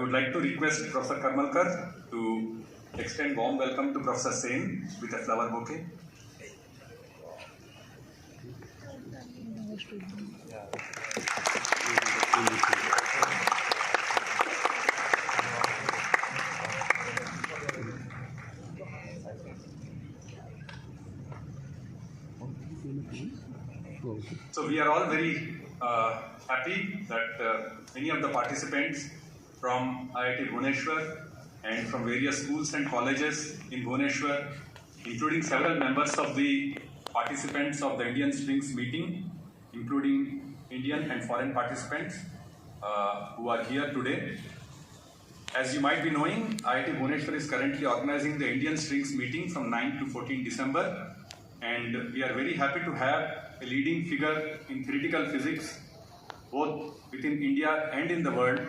would like to request Professor Karmalkar to extend warm welcome to Professor Sen with a flower bouquet. So we are all very happy that many of the participants from IIT Bhubaneswar and from various schools and colleges in Bhubaneswar, including several members of the participants of the Indian Strings meeting, including Indian and foreign participants who are here today. As you might be knowing, IIT Bhubaneswar is currently organizing the Indian Strings meeting from 9 to 14 December, and we are very happy to have a leading figure in theoretical physics, both within India and in the world,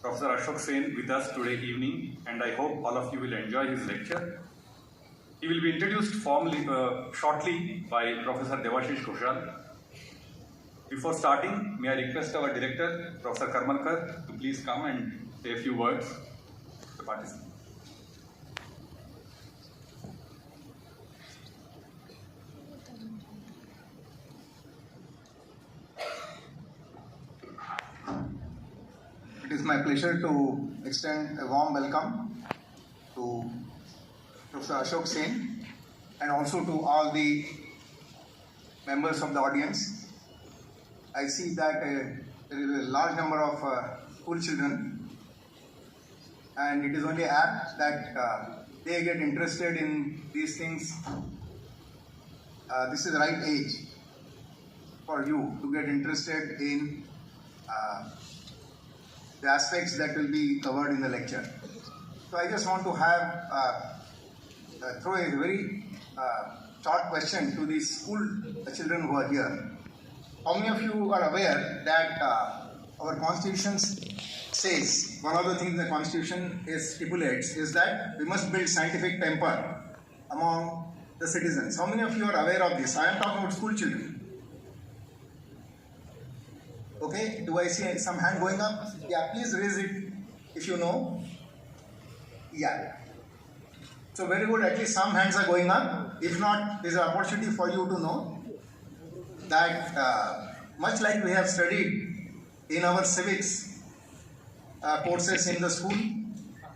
Professor Ashoke Sen, with us today evening, and I hope all of you will enjoy his lecture. He will be introduced formally, shortly by Professor Devashish Ghoshal. Before starting, may I request our director, Professor Karmalkar, to please come and say a few words to the participants. It is my pleasure to extend a warm welcome to Professor Ashoke Sen and also to all the members of the audience. I see that there is a large number of school children, and it is only apt that they get interested in these things. This is the right age for you to get interested in the aspects that will be covered in the lecture. So I just want to throw a very short question to these school children who are here. How many of you are aware that our Constitution says, one of the things the Constitution stipulates is that we must build scientific temper among the citizens. How many of you are aware of this? I am talking about school children. Okay, do I see some hand going up? Yeah, please raise it if you know. Yeah. So very good, at least some hands are going up. If not, there is an opportunity for you to know that much like we have studied in our civics courses in the school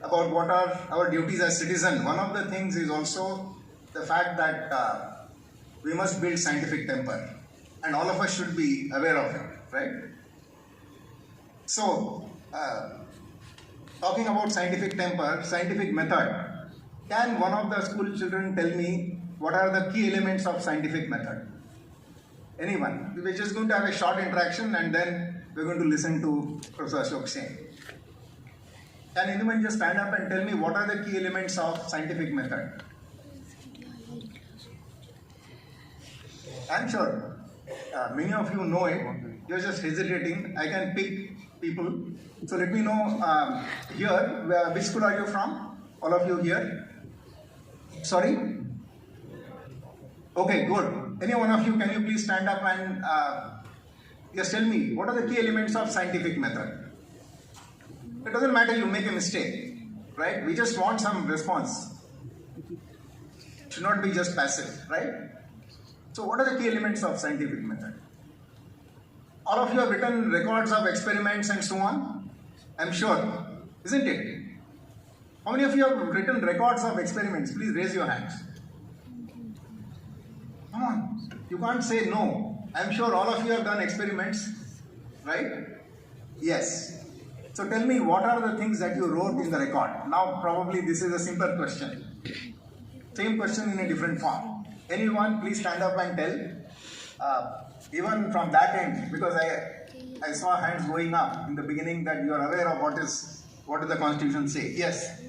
about what are our duties as citizens, one of the things is also the fact that we must build scientific temper, and all of us should be aware of it, right? So, talking about scientific temper, scientific method, can one of the school children tell me what are the key elements of scientific method? Anyone? We're just going to have a short interaction and then we're going to listen to Professor Ashoke Sen. Can anyone just stand up and tell me what are the key elements of scientific method? I'm sure many of you know it. You're just hesitating. I can pick people. So let me know here, which school are you from? All of you here? Sorry? Okay, good. Any one of you, can you please stand up and just tell me, what are the key elements of scientific method? It doesn't matter you make a mistake, right? We just want some response. It should not be just passive, right? So what are the key elements of scientific method? All of you have written records of experiments and so on, I'm sure, isn't it? How many of you have written records of experiments? Please raise your hands. Come on, you can't say no. I'm sure all of you have done experiments, right? Yes. So tell me, what are the things that you wrote in the record? Now probably this is a simple question. Same question in a different form. Anyone, please stand up and tell. Even from that end, because I saw hands going up in the beginning that you are aware of what does the Constitution say. Yes.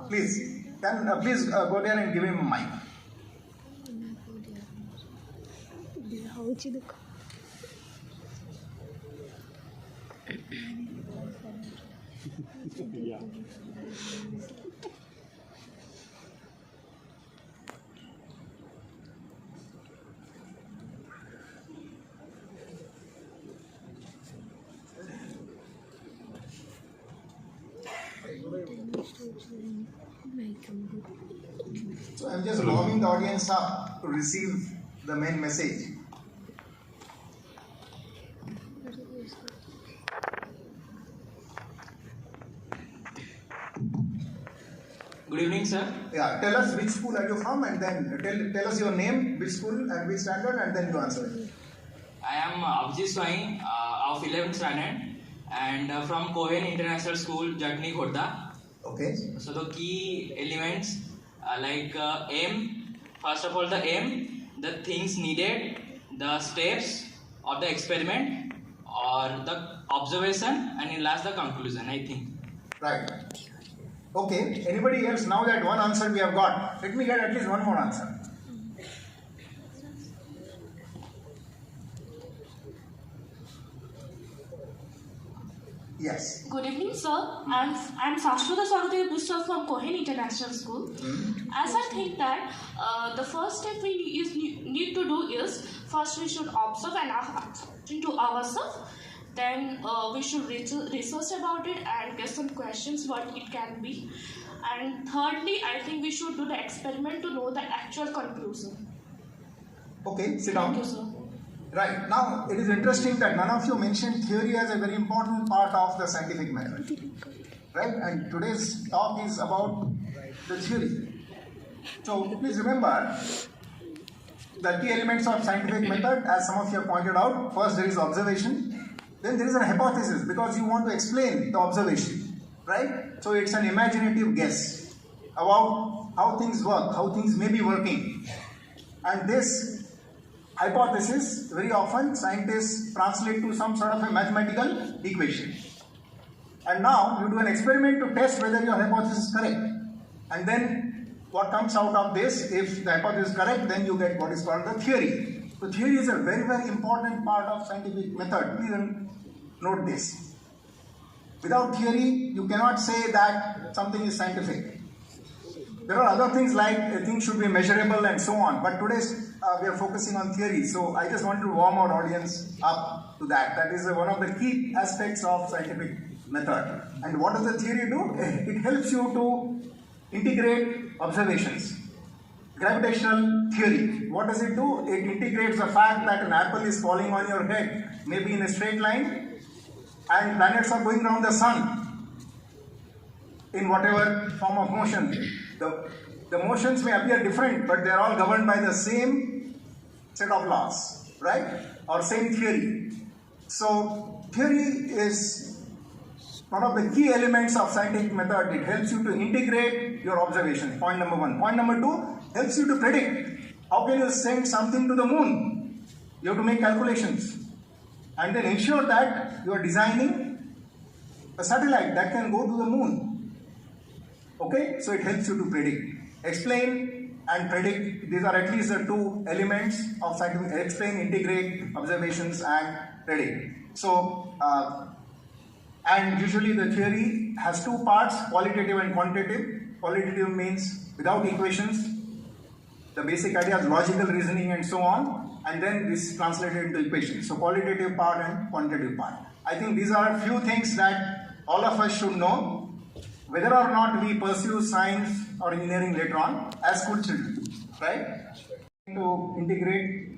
Please. Then please go there and give him a mic. Yeah. So I'm just warming the audience up to receive the main message. Good evening, sir. Yeah, tell us which school are you from, and then tell us your name, which school and which standard, and then you answer it. I am unifying of 11th standard and from Cohen International School, Jatni, Khodda. Okay. So the key elements aim, first of all the aim, the things needed, the steps of the experiment or the observation, and in last the conclusion, I think. Right. Okay. Anybody else? Now that one answer we have got, let me get at least one more answer. Yes. Good evening, sir. I'm Sashwata Sagatya Bishop from Cohen International School. As I think that the first step we need to do is first we should observe and into ourselves. Then we should research about it and get some questions what it can be. And thirdly, I think we should do the experiment to know the actual conclusion. Okay, sit down. Thank you, sir. Right. Now, it is interesting that none of you mentioned theory as a very important part of the scientific method. Right? And today's talk is about the theory. So, please remember the key elements of scientific method, as some of you have pointed out. First, there is observation. Then there is a hypothesis, because you want to explain the observation. Right? So, it's an imaginative guess about how things work, how things may be working. And this hypothesis, very often scientists translate to some sort of a mathematical equation. And now you do an experiment to test whether your hypothesis is correct. And then what comes out of this, if the hypothesis is correct, then you get what is called the theory. So theory is a very, very important part of scientific method. Please note this. Without theory, you cannot say that something is scientific. There are other things like things should be measurable and so on. But today we are focusing on theory. So I just want to warm our audience up to that. That is one of the key aspects of scientific method. And what does the theory do? It helps you to integrate observations. Gravitational theory. What does it do? It integrates the fact that an apple is falling on your head, maybe in a straight line, and planets are going around the sun in whatever form of motion. The motions may appear different, but they are all governed by the same set of laws, right? Or same theory. So, theory is one of the key elements of scientific method. It helps you to integrate your observations. Point number one. Point number two, helps you to predict. How can you send something to the moon? You have to make calculations. And then ensure that you are designing a satellite that can go to the moon. Okay, so it helps you to predict. Explain and predict, these are at least the two elements of scientific. Explain, integrate, observations and predict. So, and usually the theory has two parts, qualitative and quantitative. Qualitative means without equations, the basic idea is logical reasoning and so on, and then this is translated into equations. So qualitative part and quantitative part. I think these are a few things that all of us should know, whether or not we pursue science or engineering later on as school children, right? To integrate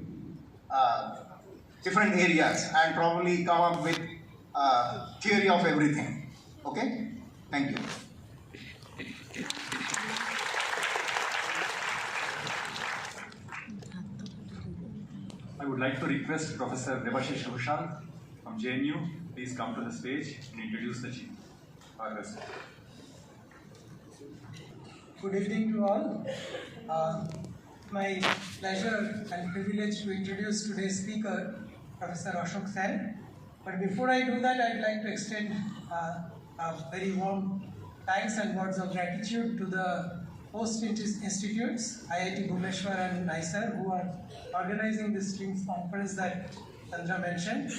different areas and probably come up with theory of everything. Okay? Thank you. I would like to request Professor Devashish Ghoshal from JNU, please come to the stage and introduce the chief. Good evening to all. My pleasure and privilege to introduce today's speaker, Professor Ashoke Sen. But before I do that, I'd like to extend a very warm thanks and words of gratitude to the host institutes, IIT Bhubaneswar and NICER, who are organizing this Strings conference that Chandra mentioned.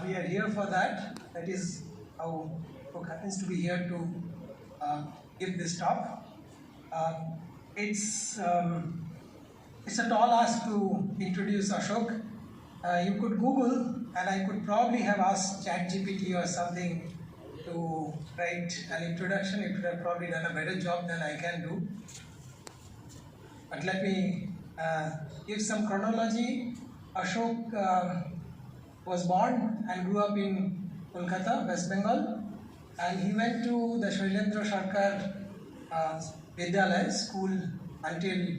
We are here for that. That is how Ashoke happens to be here to give this talk. It's a tall ask to introduce Ashoke. You could Google, and I could probably have asked ChatGPT or something to write an introduction. It would have probably done a better job than I can do. But let me give some chronology. Ashok was born and grew up in Kolkata, West Bengal, and he went to the Shailendra Sarkar Vidyalaya school until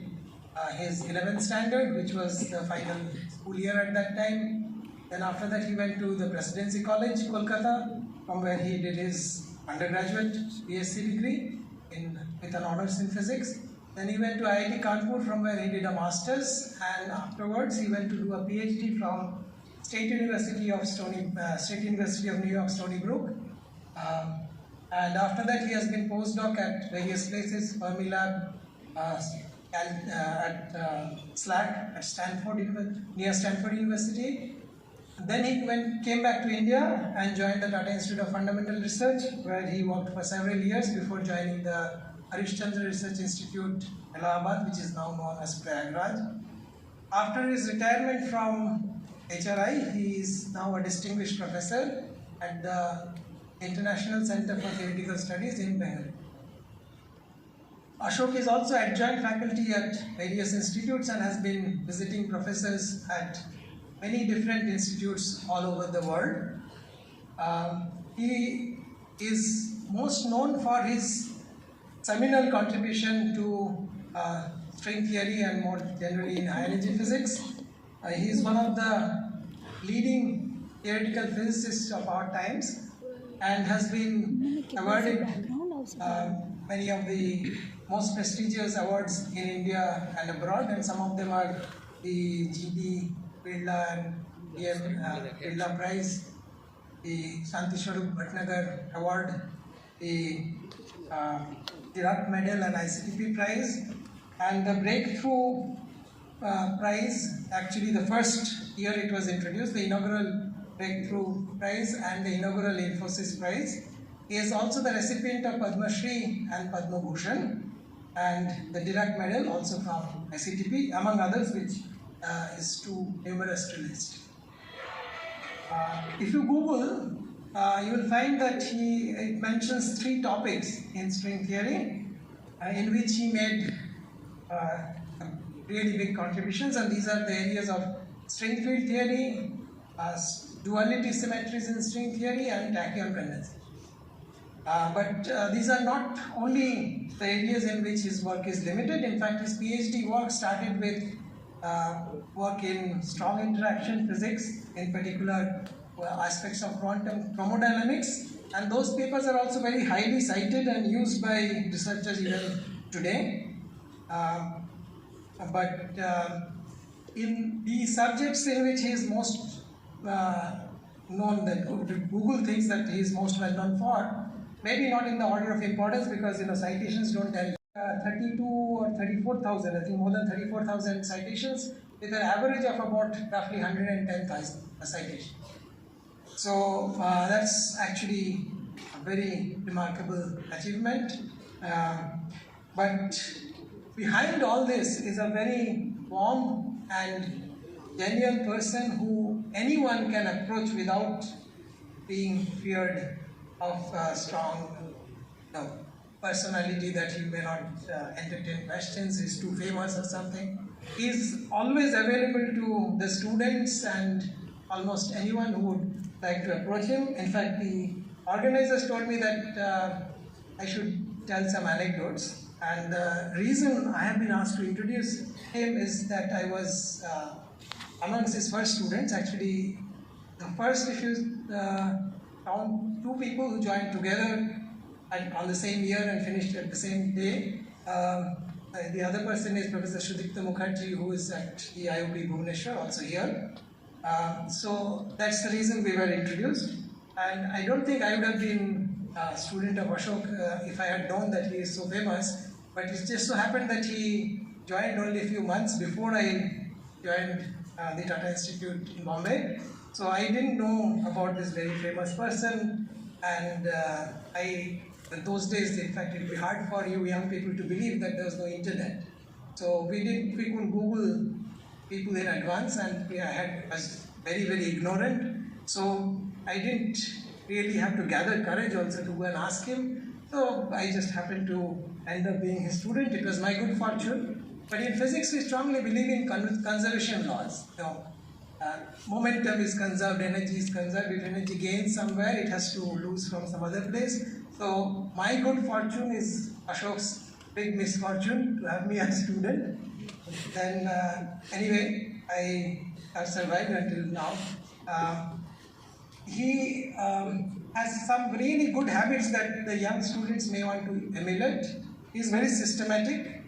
his 11th standard, which was the final school year at that time. Then after that he went to the Presidency College, Kolkata, from where he did his undergraduate BSc degree with an honors in physics. Then he went to IIT Kanpur, from where he did a master's, and afterwards he went to do a PhD from State University of New York, Stony Brook. And after that he has been postdoc at various places, Fermilab, at SLAC at Stanford, near Stanford University. Then he came back to India and joined the Tata Institute of Fundamental Research, where he worked for several years before joining the Harish Chandra Research Institute, Allahabad, which is now known as Prayagraj. After his retirement from HRI, he is now a distinguished professor at the International Center for Theoretical Studies in Bangalore. Ashok is also adjunct faculty at various institutes and has been visiting professors at many different institutes all over the world. He is most known for his seminal contribution to string theory and more generally in high energy physics. He is one of the leading theoretical physicists of our times and has been awarded many of the most prestigious awards in India and abroad, and some of them are the G.D. Birla and D.M. Birla Prize, the Shanti Swarup Bhatnagar Award, the Dirac Medal and ICTP Prize, and the Breakthrough Prize. Actually, the first year it was introduced, the inaugural Breakthrough Prize and the inaugural Infosys Prize. He is also the recipient of Padma Shri and Padma Bhushan, and the Dirac Medal also from ICTP, among others, which is too numerous to list. If you Google, you will find that it mentions 3 topics in string theory, in which he made really big contributions, and these are the areas of string field theory, duality symmetries in string theory, and tachyon condensation. But these are not only the areas in which his work is limited. In fact, his PhD work started with work in strong interaction physics, in particular aspects of quantum chromodynamics, and those papers are also very highly cited and used by researchers even today. But in the subjects in which he is most known, that Google thinks that he is most well known for, maybe not in the order of importance, because citations don't tell. 32 or 34,000, I think more than 34,000 citations, with an average of about roughly 110,000 citations. So that's actually a very remarkable achievement. But behind all this is a very warm and genuine person who anyone can approach without being feared of a strong personality that he may not entertain questions, is too famous or something. He is always available to the students and almost anyone who would like to approach him. In fact, the organizers told me that I should tell some anecdotes, and the reason I have been asked to introduce him is that I was amongst his first students. Actually, the first, if you count 2 people who joined together on the same year and finished at the same day. The other person is Professor Sudipta Mukherjee, who is at the IOB Bhubaneswar, also here. So that's the reason we were introduced. And I don't think I would have been a student of Ashok if I had known that he is so famous. But it just so happened that he joined only a few months before I joined the Tata Institute in Bombay. So I didn't know about this very famous person, and in those days, in fact, it would be hard for you young people to believe that there was no internet. So we could Google people in advance, and I was very, very ignorant. So I didn't really have to gather courage also to go and ask him. So I just happened to end up being his student. It was my good fortune. But in physics, we strongly believe in conservation laws. Momentum is conserved, energy is conserved. If energy gains somewhere, it has to lose from some other place. So my good fortune is Ashok's big misfortune to have me as a student. Then anyway, I have survived until now. He has some really good habits that the young students may want to emulate. He is very systematic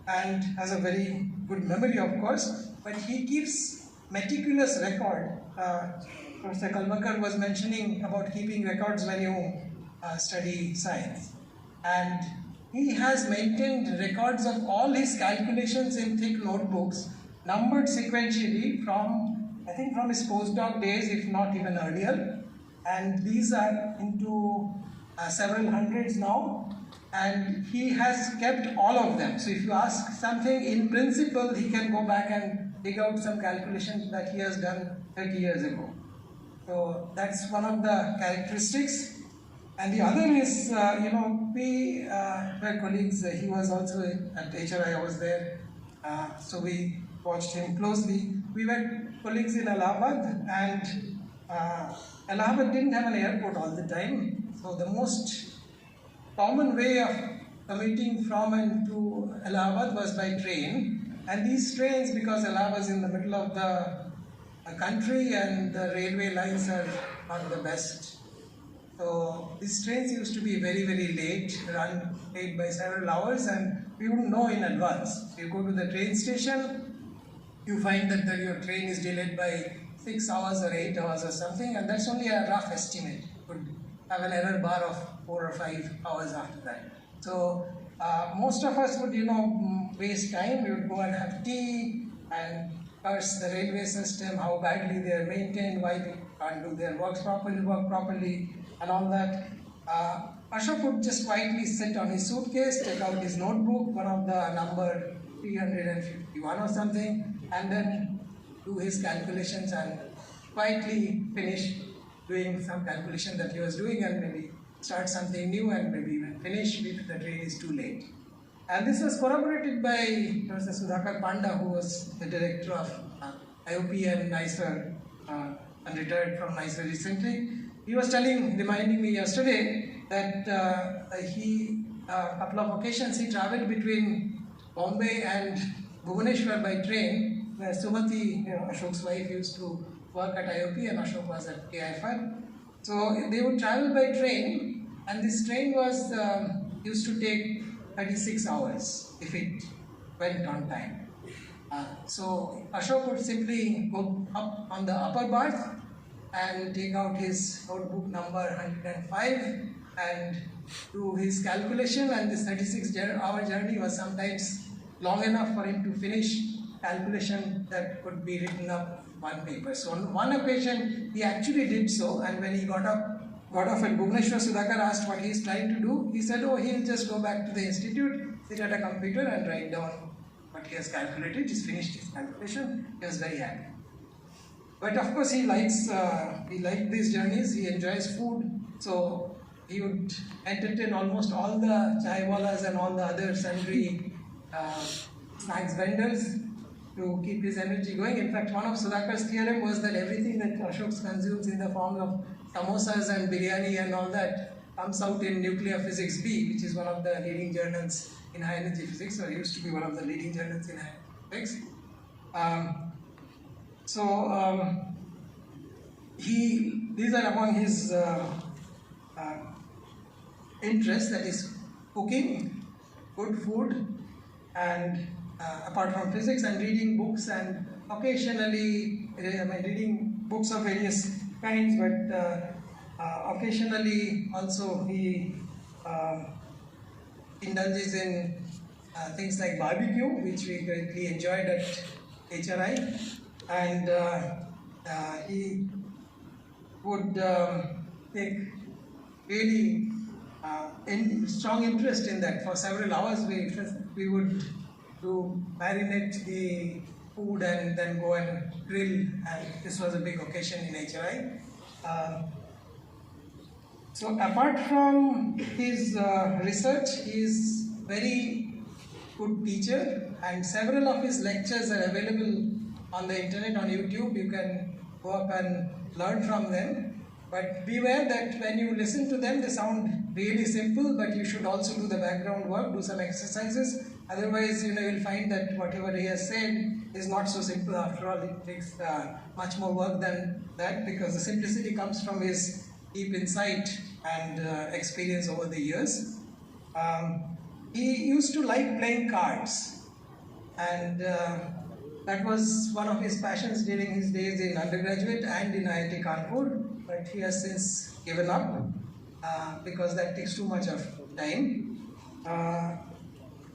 and has a very good memory, of course, but he keeps meticulous record. Professor Kalmakar was mentioning about keeping records when you study science. And he has maintained records of all his calculations in thick notebooks, numbered sequentially from, I think, from his postdoc days, if not even earlier. And these are into several hundreds now. And he has kept all of them. So if you ask something, in principle, he can go back and dig out some calculations that he has done 30 years ago. So that's one of the characteristics. And the other is, we were colleagues. He was also at HRI, I was there. So we watched him closely. We were colleagues in Allahabad, and Allahabad didn't have an airport all the time. So the most common way of commuting from and to Allahabad was by train. And these trains, because Allahabad is in the middle of the country and the railway lines are not the best. So these trains used to be very, very late, run late by several hours, and we wouldn't know in advance. You go to the train station, you find that your train is delayed by 6 hours or 8 hours or something, and that's only a rough estimate. You could have an error bar of 4 or 5 hours after that. So most of us would, waste time. We would go and have tea and curse the railway system, how badly they are maintained, why they can't do their work properly, and all that. Ashok would just quietly sit on his suitcase, take out his notebook, one of the number 351 or something, and then do his calculations and quietly finish doing some calculation that he was doing, and maybe start something new and maybe even finish if the train is too late. And this was corroborated by Professor Sudhakar Panda, who was the director of IOP and NICER, and retired from NICER recently. He was reminding me yesterday that a couple of occasions he traveled between Bombay and Bhubaneswar by train, where Sumati, Ashok's wife, used to work at IOP and Ashok was at TIFR. So they would travel by train, and this train was used to take 36 hours if it went on time. So Ashok would simply go up on the upper berth and take out his notebook number 105 and do his calculation, and this 36-hour journey was sometimes long enough for him to finish calculation that could be written up one paper. So on one occasion he actually did so, and when he got off at Bhubaneswar, Sudhakar asked what he is trying to do. He said, he'll just go back to the institute, sit at a computer and write down what he has calculated. He's finished his calculation. He was very happy. But of course he liked these journeys. He enjoys food, so he would entertain almost all the chaiwalas and all the other sundry snacks vendors to keep his energy going. In fact, one of Sudhakar's theorem was that everything that Ashok consumes in the form of samosas and biryani and all that comes out in Nuclear Physics B, which is one of the leading journals in high energy physics, or used to be one of the leading journals in high energy physics. These are among his interests, that is cooking, good food, and apart from physics, and reading books, and occasionally reading books of various kinds, but occasionally also he indulges in things like barbecue, which we greatly enjoyed at HRI, and he would take really strong interest in that. For several hours we would marinate the food and then go and grill, and this was a big occasion in HRI. So apart from his research, he is very good teacher, and several of his lectures are available on the internet, on YouTube. You can go up and learn from them. But beware that when you listen to them, they sound really simple, but you should also do the background work, do some exercises. Otherwise, you'll find that whatever he has said is not so simple after all. It takes much more work than that, because the simplicity comes from his deep insight and experience over the years. He used to like playing cards, and that was one of his passions during his days in undergraduate and in IIT Kanpur, but he has since given up because that takes too much of time.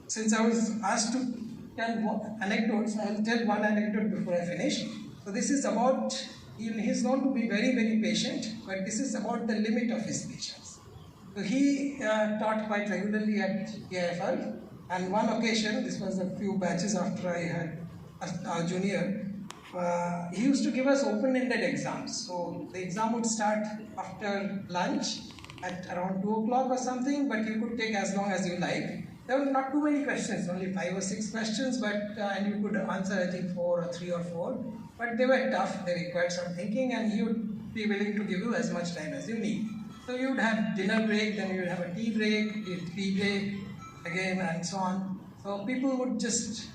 Since I was asked to tell anecdotes, I will tell one anecdote before I finish. So this is about, he's known to be very, very patient, but this is about the limit of his patience. So he taught quite regularly at TIFR, and one occasion, this was a few batches after I had a junior, he used to give us open-ended exams. So the exam would start after lunch at around 2 o'clock or something, but you could take as long as you like. There were not too many questions, only 5 or 6 questions, but and you could answer, I think, 4 or 3 or 4. But they were tough, they required some thinking, and he would be willing to give you as much time as you need. So you would have dinner break, then you would have a tea break, again, and so on. So people would just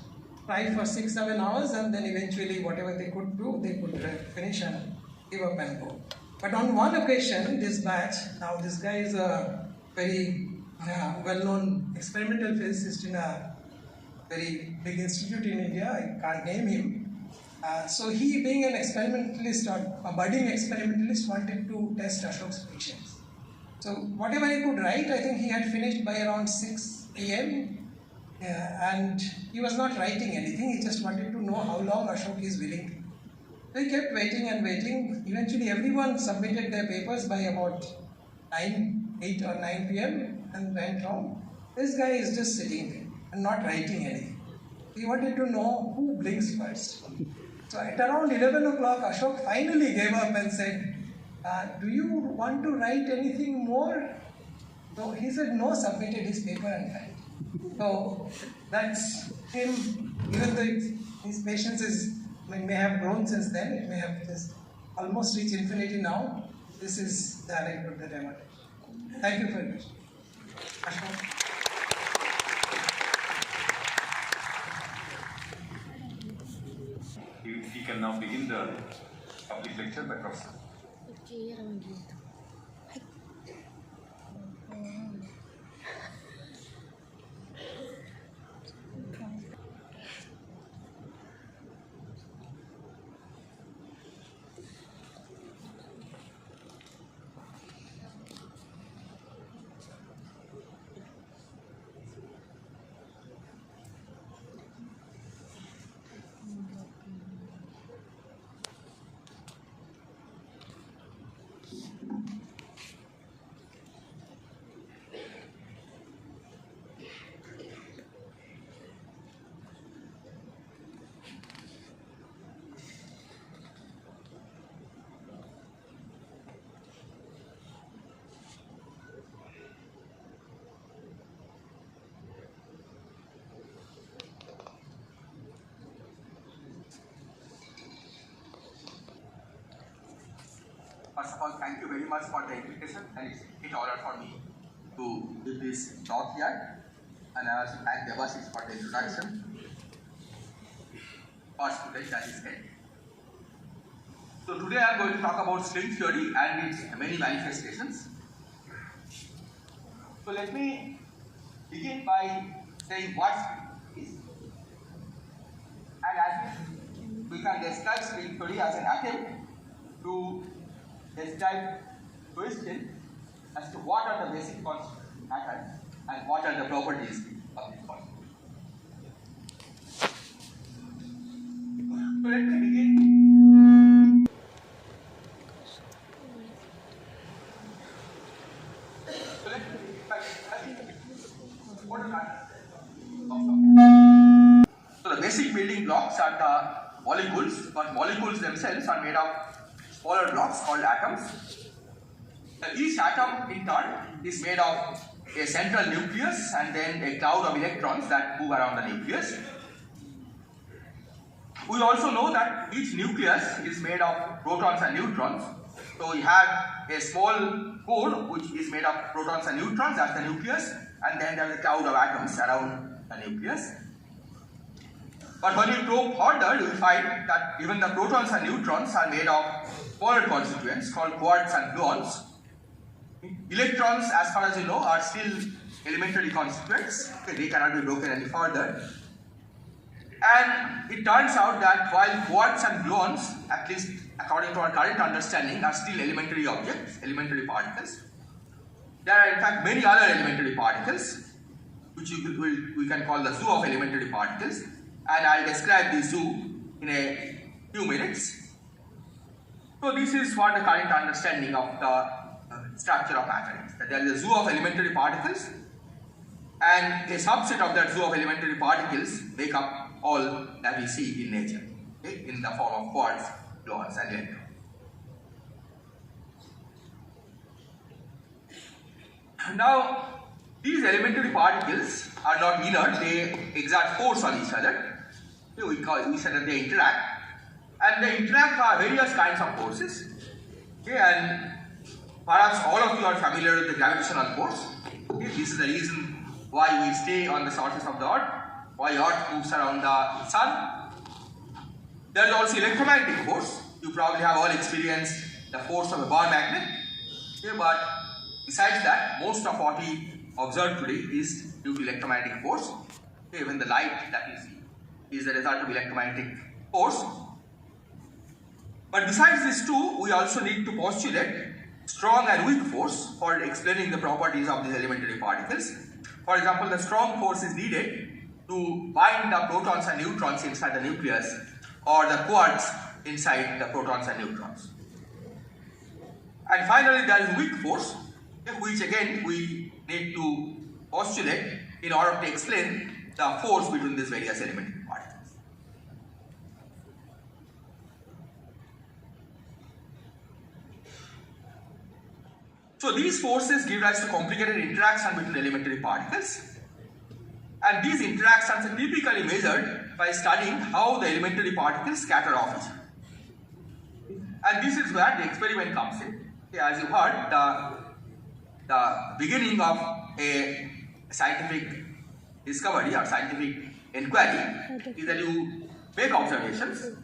try for 6-7 hours, and then eventually whatever they could do, they could finish and give up and go. But on one occasion, this batch, now this guy is a very well-known experimental physicist in a very big institute in India, I can't name him. So he, being an experimentalist or a budding experimentalist, wanted to test Ashoke's patience. So whatever he could write, I think he had finished by around 6 p.m. And he was not writing anything, he just wanted to know how long Ashoke is willing to. So he kept waiting and waiting. Eventually everyone submitted their papers by about 8 or 9 p.m. and went home. This guy is just sitting there and not writing anything. He wanted to know who blinks first. So at around 11 o'clock, Ashoke finally gave up and said, do you want to write anything more? So he said no, submitted his paper and went. So that's him, even though his patience may have grown since then, it may have just almost reached infinity now. This is the anecdote that I wanted. Thank you very much. Ashoke. He can now begin the public lecture by Prof. First of all, thank you very much for the invitation, and it's an honor for me to give this talk here. And I also thank Devashish for the introduction. For students that is here. So today I am going to talk about string theory and its many manifestations. So let me begin by saying what string is. And as we can describe string theory as an attempt to describe question as to what are the basic constituents of matter and what are the properties of this constituent. So let me begin. So let me begin by describing what are matter. So the basic building blocks are the molecules, but molecules themselves are made of smaller blocks called atoms. Each atom in turn is made of a central nucleus and then a cloud of electrons that move around the nucleus. We also know that each nucleus is made of protons and neutrons. So we have a small core which is made of protons and neutrons, that's the nucleus, and then there is a cloud of atoms around the nucleus. But when we probe further, we find that even the protons and neutrons are made of smaller constituents called quarks and gluons. Electrons, as far as you know, are still elementary constituents. They cannot be broken any further. And it turns out that while quarks and gluons, at least according to our current understanding, are still elementary objects, elementary particles, there are in fact many other elementary particles, which we can call the zoo of elementary particles, and I'll describe the zoo in a few minutes. So this is what the current understanding of the structure of matter is, that there is a zoo of elementary particles, and a subset of that zoo of elementary particles make up all that we see in nature, okay, in the form of quarks, gluons and electrons. Now, these elementary particles are not inert, they exert force on each other. We said that they interact, and they interact by various kinds of forces. Okay, and perhaps all of you are familiar with the gravitational force. Okay, this is the reason why we stay on the surface of the Earth, why Earth moves around the Sun. There is also electromagnetic force. You probably have all experienced the force of a bar magnet. Okay, but besides that, most of what we observe today is due to electromagnetic force. Okay, even the light that you see is the result of electromagnetic force. But besides these two, we also need to postulate strong and weak force for explaining the properties of these elementary particles. For example, the strong force is needed to bind the protons and neutrons inside the nucleus, or the quarks inside the protons and neutrons. And finally, there is weak force, which again we need to postulate in order to explain the force between these various elementary particles. So these forces give rise to complicated interaction between elementary particles, and these interactions are typically measured by studying how the elementary particles scatter off each other. And this is where the experiment comes in. Okay, as you heard, the beginning of a scientific discovery or scientific inquiry is that you make observations,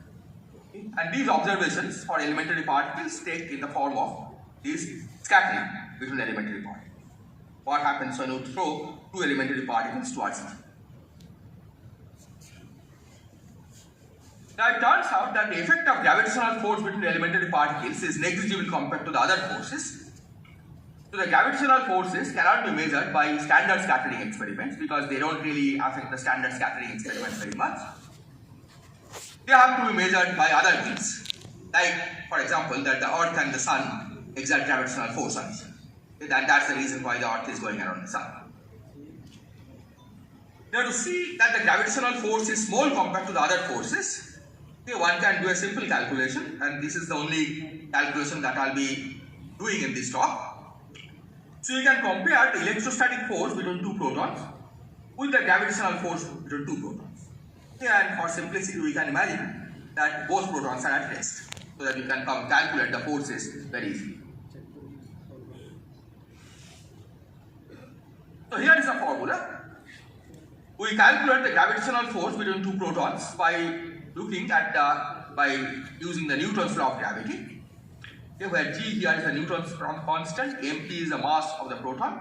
and these observations for elementary particles take in the form of this scattering between elementary particles. What happens when you throw two elementary particles towards each other? Now it turns out that the effect of gravitational force between elementary particles is negligible compared to the other forces. So the gravitational forces cannot be measured by standard scattering experiments because they don't really affect the standard scattering experiments very much. They have to be measured by other means, like for example that the Earth and the Sun exert gravitational force on each other. That's the reason why the Earth is going around the Sun. Now to see that the gravitational force is small compared to the other forces, one can do a simple calculation, and this is the only calculation that I'll be doing in this talk. So you can compare the electrostatic force between two protons with the gravitational force between two protons. And for simplicity, we can imagine that both protons are at rest, so that you can calculate the forces very easily. So here is the formula. We calculate the gravitational force between two protons by looking at by using the Newton's law of gravity. Okay, where G here is the Newton's constant, mp is the mass of the proton,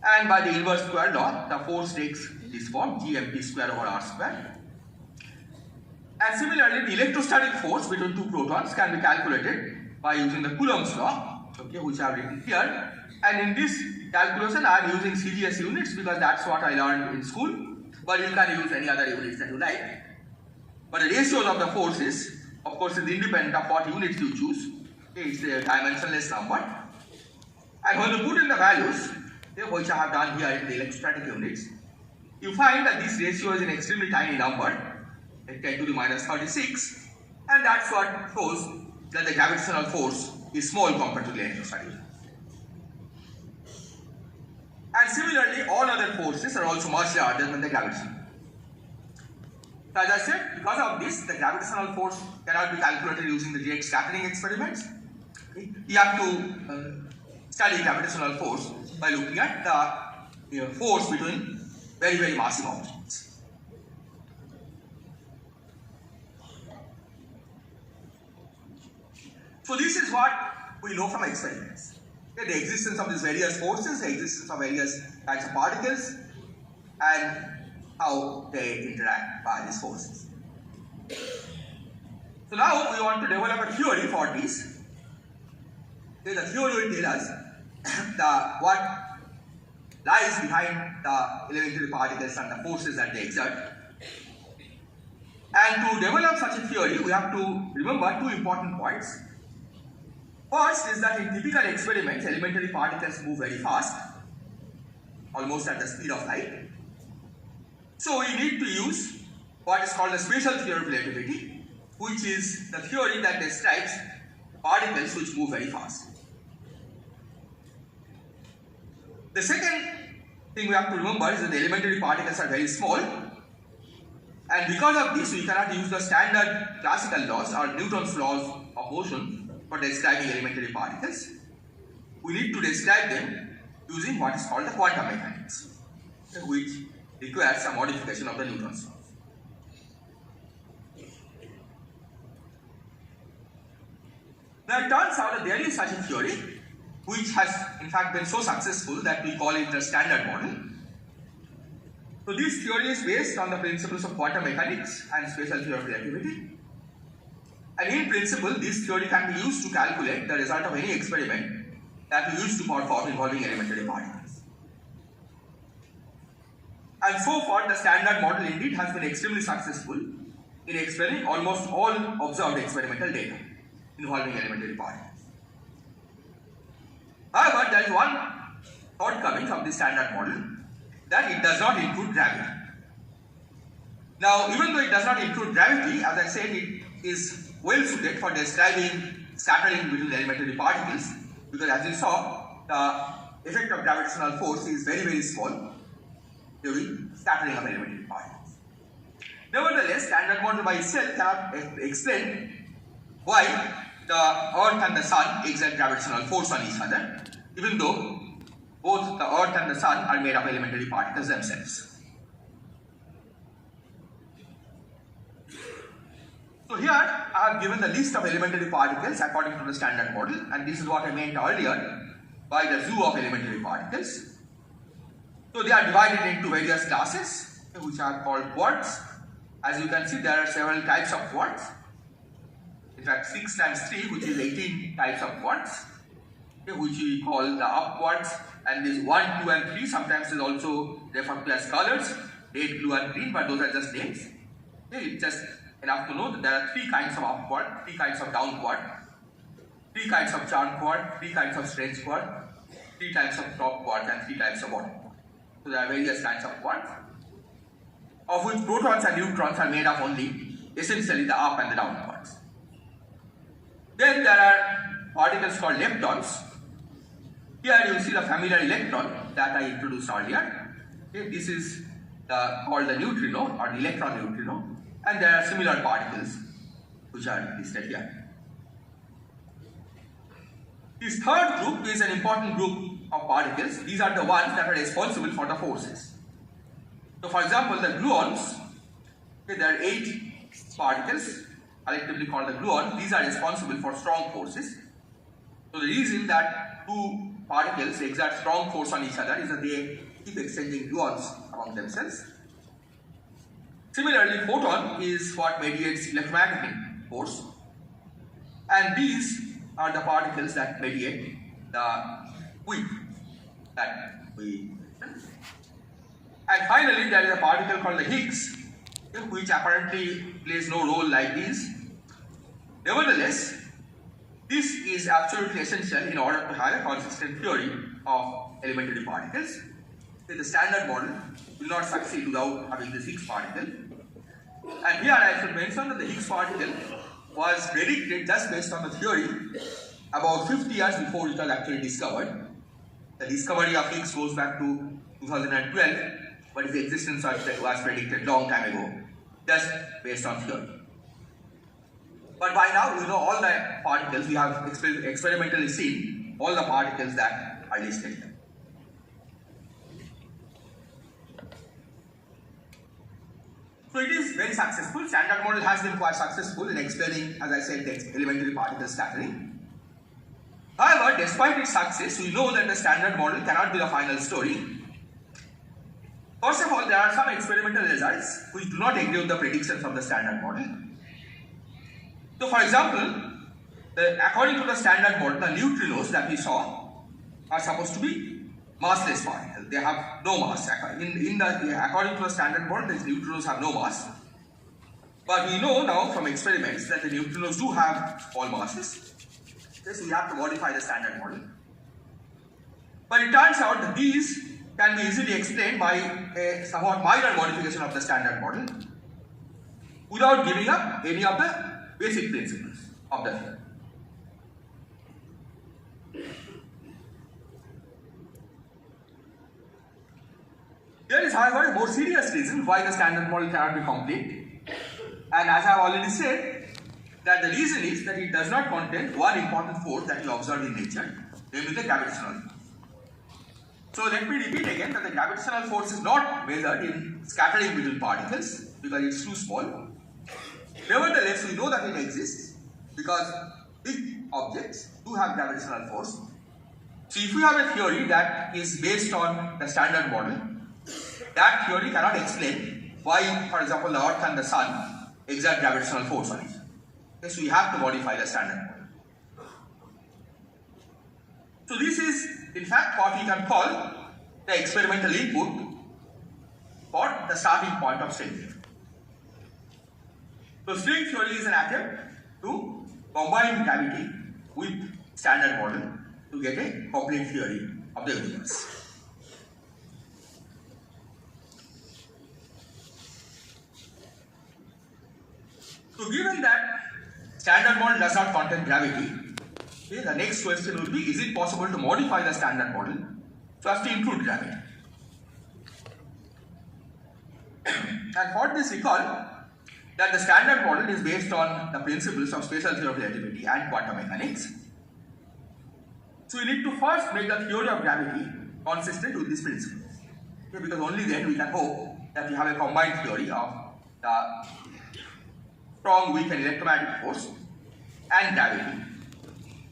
and by the inverse square law, the force takes this form, gmp square over r square. And similarly, the electrostatic force between two protons can be calculated by using the Coulomb's law, okay, which I have written here. And in this calculation, I am using CGS units because that's what I learned in school, but you can use any other units that you like. But the ratios of the forces, of course, is independent of what units you choose. Okay, it's a dimensionless number. And when you put in the values, okay, which I have done here in the electrostatic units, you find that this ratio is an extremely tiny number, 10 to the minus 36, and that's what shows that the gravitational force is small compared to the electrostatic units. And similarly, all other forces are also much larger than the gravitational. So as I said, because of this, the gravitational force cannot be calculated using the direct scattering experiments. You have to study gravitational force by looking at the force between very, very massive objects. So this is what we know from experiments. Okay, the existence of these various forces, the existence of various kinds of particles, and how they interact by these forces. So now we want to develop a theory for this. Okay, the theory will tell us what lies behind the elementary particles and the forces that they exert. And to develop such a theory, we have to remember two important points. First is that in typical experiments, elementary particles move very fast, almost at the speed of light. So we need to use what is called the special theory of relativity, which is the theory that describes particles which move very fast. The second thing we have to remember is that the elementary particles are very small, and because of this we cannot use the standard classical laws or Newton's laws of motion for describing elementary particles. We need to describe them using what is called the quantum mechanics, which requires a modification of the Newton's laws. Now it turns out that there is such a theory which has in fact been so successful that we call it the standard model. So this theory is based on the principles of quantum mechanics and special theory of relativity. And in principle, this theory can be used to calculate the result of any experiment that we used to perform involving elementary particles. And so far, the standard model indeed has been extremely successful in explaining almost all observed experimental data involving elementary particles. However, there is one shortcoming of the standard model, that it does not include gravity. Now, even though it does not include gravity, as I said, it is well suited for describing scattering between elementary particles, because as you saw, the effect of gravitational force is very, very small during scattering of elementary particles. Nevertheless, standard model by itself cannot explain why the Earth and the Sun exert gravitational force on each other, even though both the Earth and the Sun are made of elementary particles themselves. So here I have given the list of elementary particles according to the standard model, and this is what I meant earlier by the zoo of elementary particles. So they are divided into various classes, which are called quarks. As you can see, there are several types of quarks. In fact, 6 times 3, which is 18 types of quarks, which we call the up quarks, and this 1, 2 and 3 sometimes is also referred to as colors, red, blue and green, but those are just names. It's just enough to know that there are 3 kinds of up quark, 3 kinds of down quark, 3 kinds of charm quark, 3 kinds of strange quark, 3 types of top quark and 3 types of bottom quark. So there are various kinds of quarks, of which protons and neutrons are made of only essentially the up and the down quarks. Then there are particles called leptons. Here you see the familiar electron that I introduced earlier. Okay, this is called the neutrino or the electron neutrino, and there are similar particles which are listed here. This third group is an important group of particles. These are the ones that are responsible for the forces. So for example, the gluons, okay, there are 8 particles collectively called the gluons. These are responsible for strong forces. So the reason that 2 particles exert strong force on each other is that they keep exchanging gluons among themselves. Similarly, photon is what mediates electromagnetic force, and these are the particles that mediate the quick that we. And finally, there is a particle called the Higgs, which apparently plays no role like these. Nevertheless, this is absolutely essential in order to have a consistent theory of elementary particles. The standard model will not succeed without having this Higgs particle. And here I should mention that the Higgs particle was predicted just based on the theory about 50 years before it was actually discovered. The discovery of Higgs goes back to 2012, but its existence was predicted long time ago, just based on theory. But by now, we know all the particles, we have experimentally seen all the particles that are listed here. So it is very successful. Standard model has been quite successful in explaining, as I said, the elementary particle scattering. However, despite its success, we know that the standard model cannot be the final story. First of all, there are some experimental results which do not agree with the predictions of the standard model. So, for example, according to the standard model, the neutrinos that we saw are supposed to be massless particles. They have no mass. According to the standard model, these neutrinos have no mass. But we know now from experiments that the neutrinos do have small masses. So we have to modify the standard model. But it turns out that these can be easily explained by a somewhat minor modification of the standard model without giving up any of the basic principles of the theory. There is, however, a more serious reason why the standard model cannot be complete. And as I have already said, that the reason is that it does not contain one important force that we observe in nature, namely the gravitational force. So let me repeat again that the gravitational force is not measured in scattering between particles because it's too small. Nevertheless, we know that it exists because big objects do have gravitational force. So if we have a theory that is based on the standard model, that theory cannot explain why, for example, the Earth and the Sun exert gravitational force on each other. So we have to modify the standard model. So this is, in fact, what we can call the experimental input for the starting point of string theory. So string theory is an attempt to combine gravity with standard model to get a complete theory of the universe. So given that standard model does not contain gravity, the next question would be, is it possible to modify the standard model so as to include gravity? And for this, recall that the standard model is based on the principles of special theory of relativity and quantum mechanics. So we need to first make the theory of gravity consistent with these principles. Okay, because only then we can hope that we have a combined theory of the strong, weak and electromagnetic force and gravity.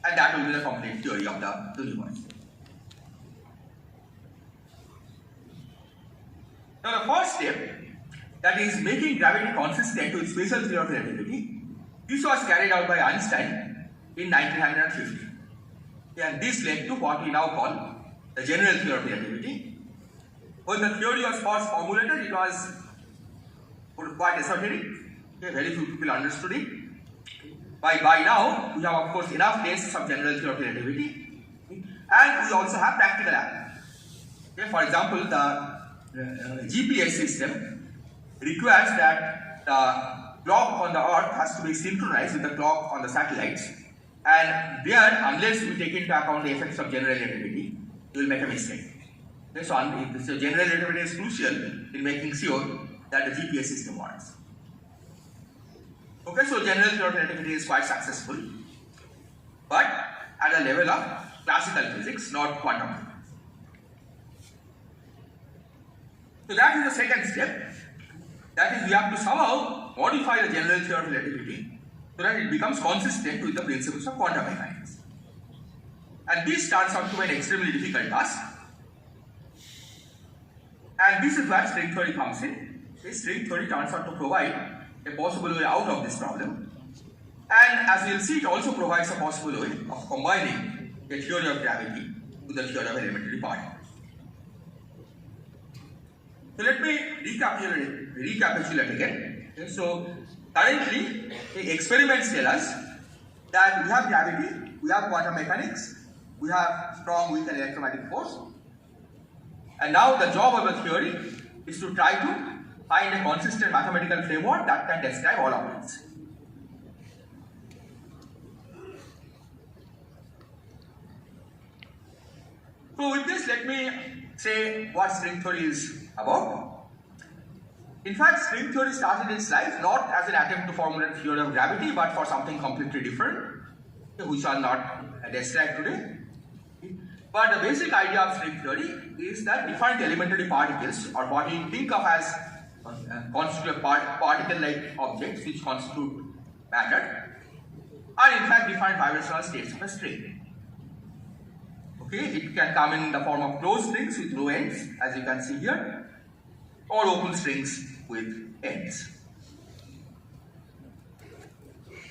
And that will be the complete theory of the universe. Now the first step, that is making gravity consistent with special theory of relativity, this was carried out by Einstein in 1950. And this led to what we now call the general theory of relativity. When the theory was first formulated, it was quite esoteric. Very few people understood it. By now, we have of course enough tests of general theory of relativity, and we also have practical applications. Okay, for example, the GPS system requires that the clock on the Earth has to be synchronized with the clock on the satellites, and there, unless we take into account the effects of general relativity, you will make a mistake. Okay, so general relativity is crucial in making sure that the GPS system works. Okay, so general theory of relativity is quite successful, but at a level of classical physics, not quantum physics. So that is the second step. That is, we have to somehow modify the general theory of relativity so that it becomes consistent with the principles of quantum mechanics. And this turns out to be an extremely difficult task. And this is where string theory comes in. This string theory turns out to provide a possible way out of this problem, and as we will see, it also provides a possible way of combining a theory of gravity with the theory of elementary particles. So let me recapitulate again. Okay, so currently, the experiments tell us that we have gravity, we have quantum mechanics, we have strong, weak and electromagnetic force, and now the job of the theory is to try to find a consistent mathematical framework that can describe all of this. So with this, let me say what string theory is about. In fact, string theory started its life not as an attempt to formulate theory of gravity, but for something completely different, which are not described today. But the basic idea of string theory is that defined elementary particles, or what we think of as constitute particle-like objects which constitute matter, are in fact defined vibrational states of a string. Okay, it can come in the form of closed strings with no ends, as you can see here, or open strings with ends.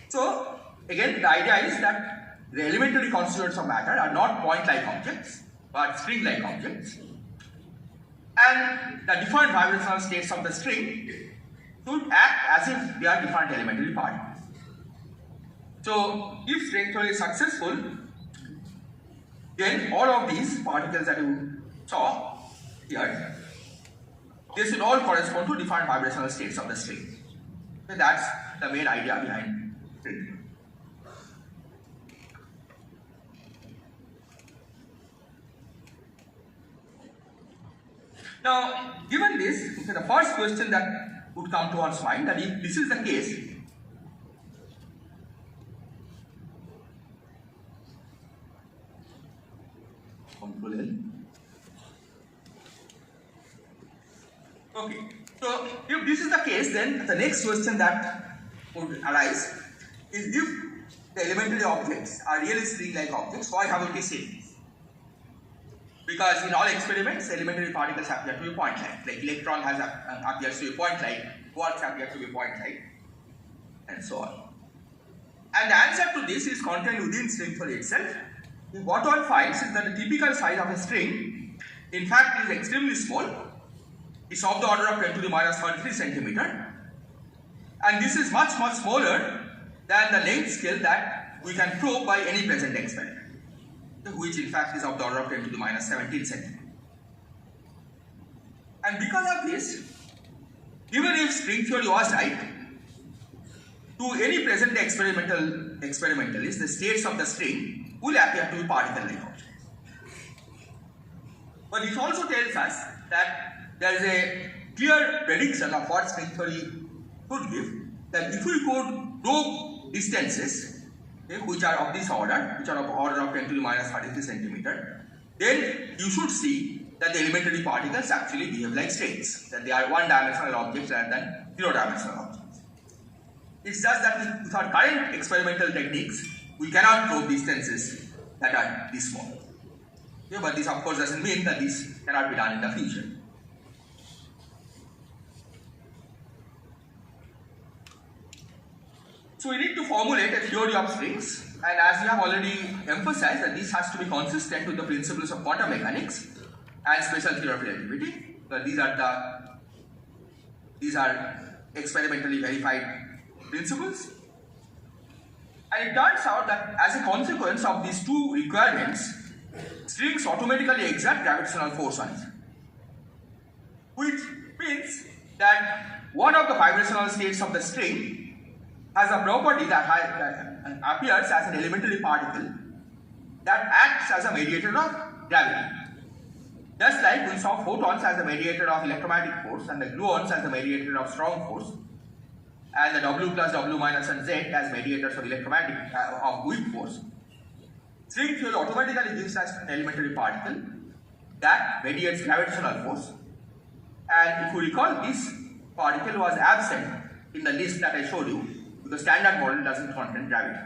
So, again, the idea is that the elementary constituents of matter are not point-like objects, but string-like objects. And the defined vibrational states of the string should act as if they are defined elementary particles. So, if string theory is successful, then all of these particles that you saw here, they should all correspond to defined vibrational states of the string. So that's the main idea behind string theory. Now, given this, the first question that would come to one's mind, that if this is the case, Control L. Okay, so if this is the case, then the next question that would arise is, if the elementary objects are really string-like objects, why haven't we seen this? Because in all experiments, elementary particles appear to be point-like. Like electron appears to be point-like, quarks appear to be point-like, and so on. And the answer to this is contained within string theory itself. What one finds is that the typical size of a string, in fact, is extremely small. It's of the order of 10 to the minus 33 centimeter. And this is much, much smaller than the length scale that we can probe by any present experiment, which in fact is of the order of 10 to the minus 17 centimeter. And because of this, even if string theory was right, to any present experimentalist, the states of the string will appear to be particle-like objects. But it also tells us that there is a clear prediction of what string theory could give, that if we could probe distances, okay, which are of this order, which are of order of 10 to the minus 33 centimeter, then you should see that the elementary particles actually behave like strings, that they are one-dimensional objects rather than zero-dimensional objects. It's just that with our current experimental techniques, we cannot probe distances that are this small. Okay, but this of course doesn't mean that this cannot be done in the future. So we need to formulate a theory of strings, and as we have already emphasized, that this has to be consistent with the principles of quantum mechanics and special theory of relativity. So these are experimentally verified principles. And it turns out that as a consequence of these two requirements, strings automatically exert gravitational force on each other, which means that one of the vibrational states of the string has a property that appears as an elementary particle that acts as a mediator of gravity. Just like we saw photons as a mediator of electromagnetic force and the gluons as a mediator of strong force, and the W plus W minus and Z as mediators of electromagnetic of weak force, string theory automatically gives us an elementary particle that mediates gravitational force. And if you recall, this particle was absent in the list that I showed you, because the standard model doesn't contain gravity.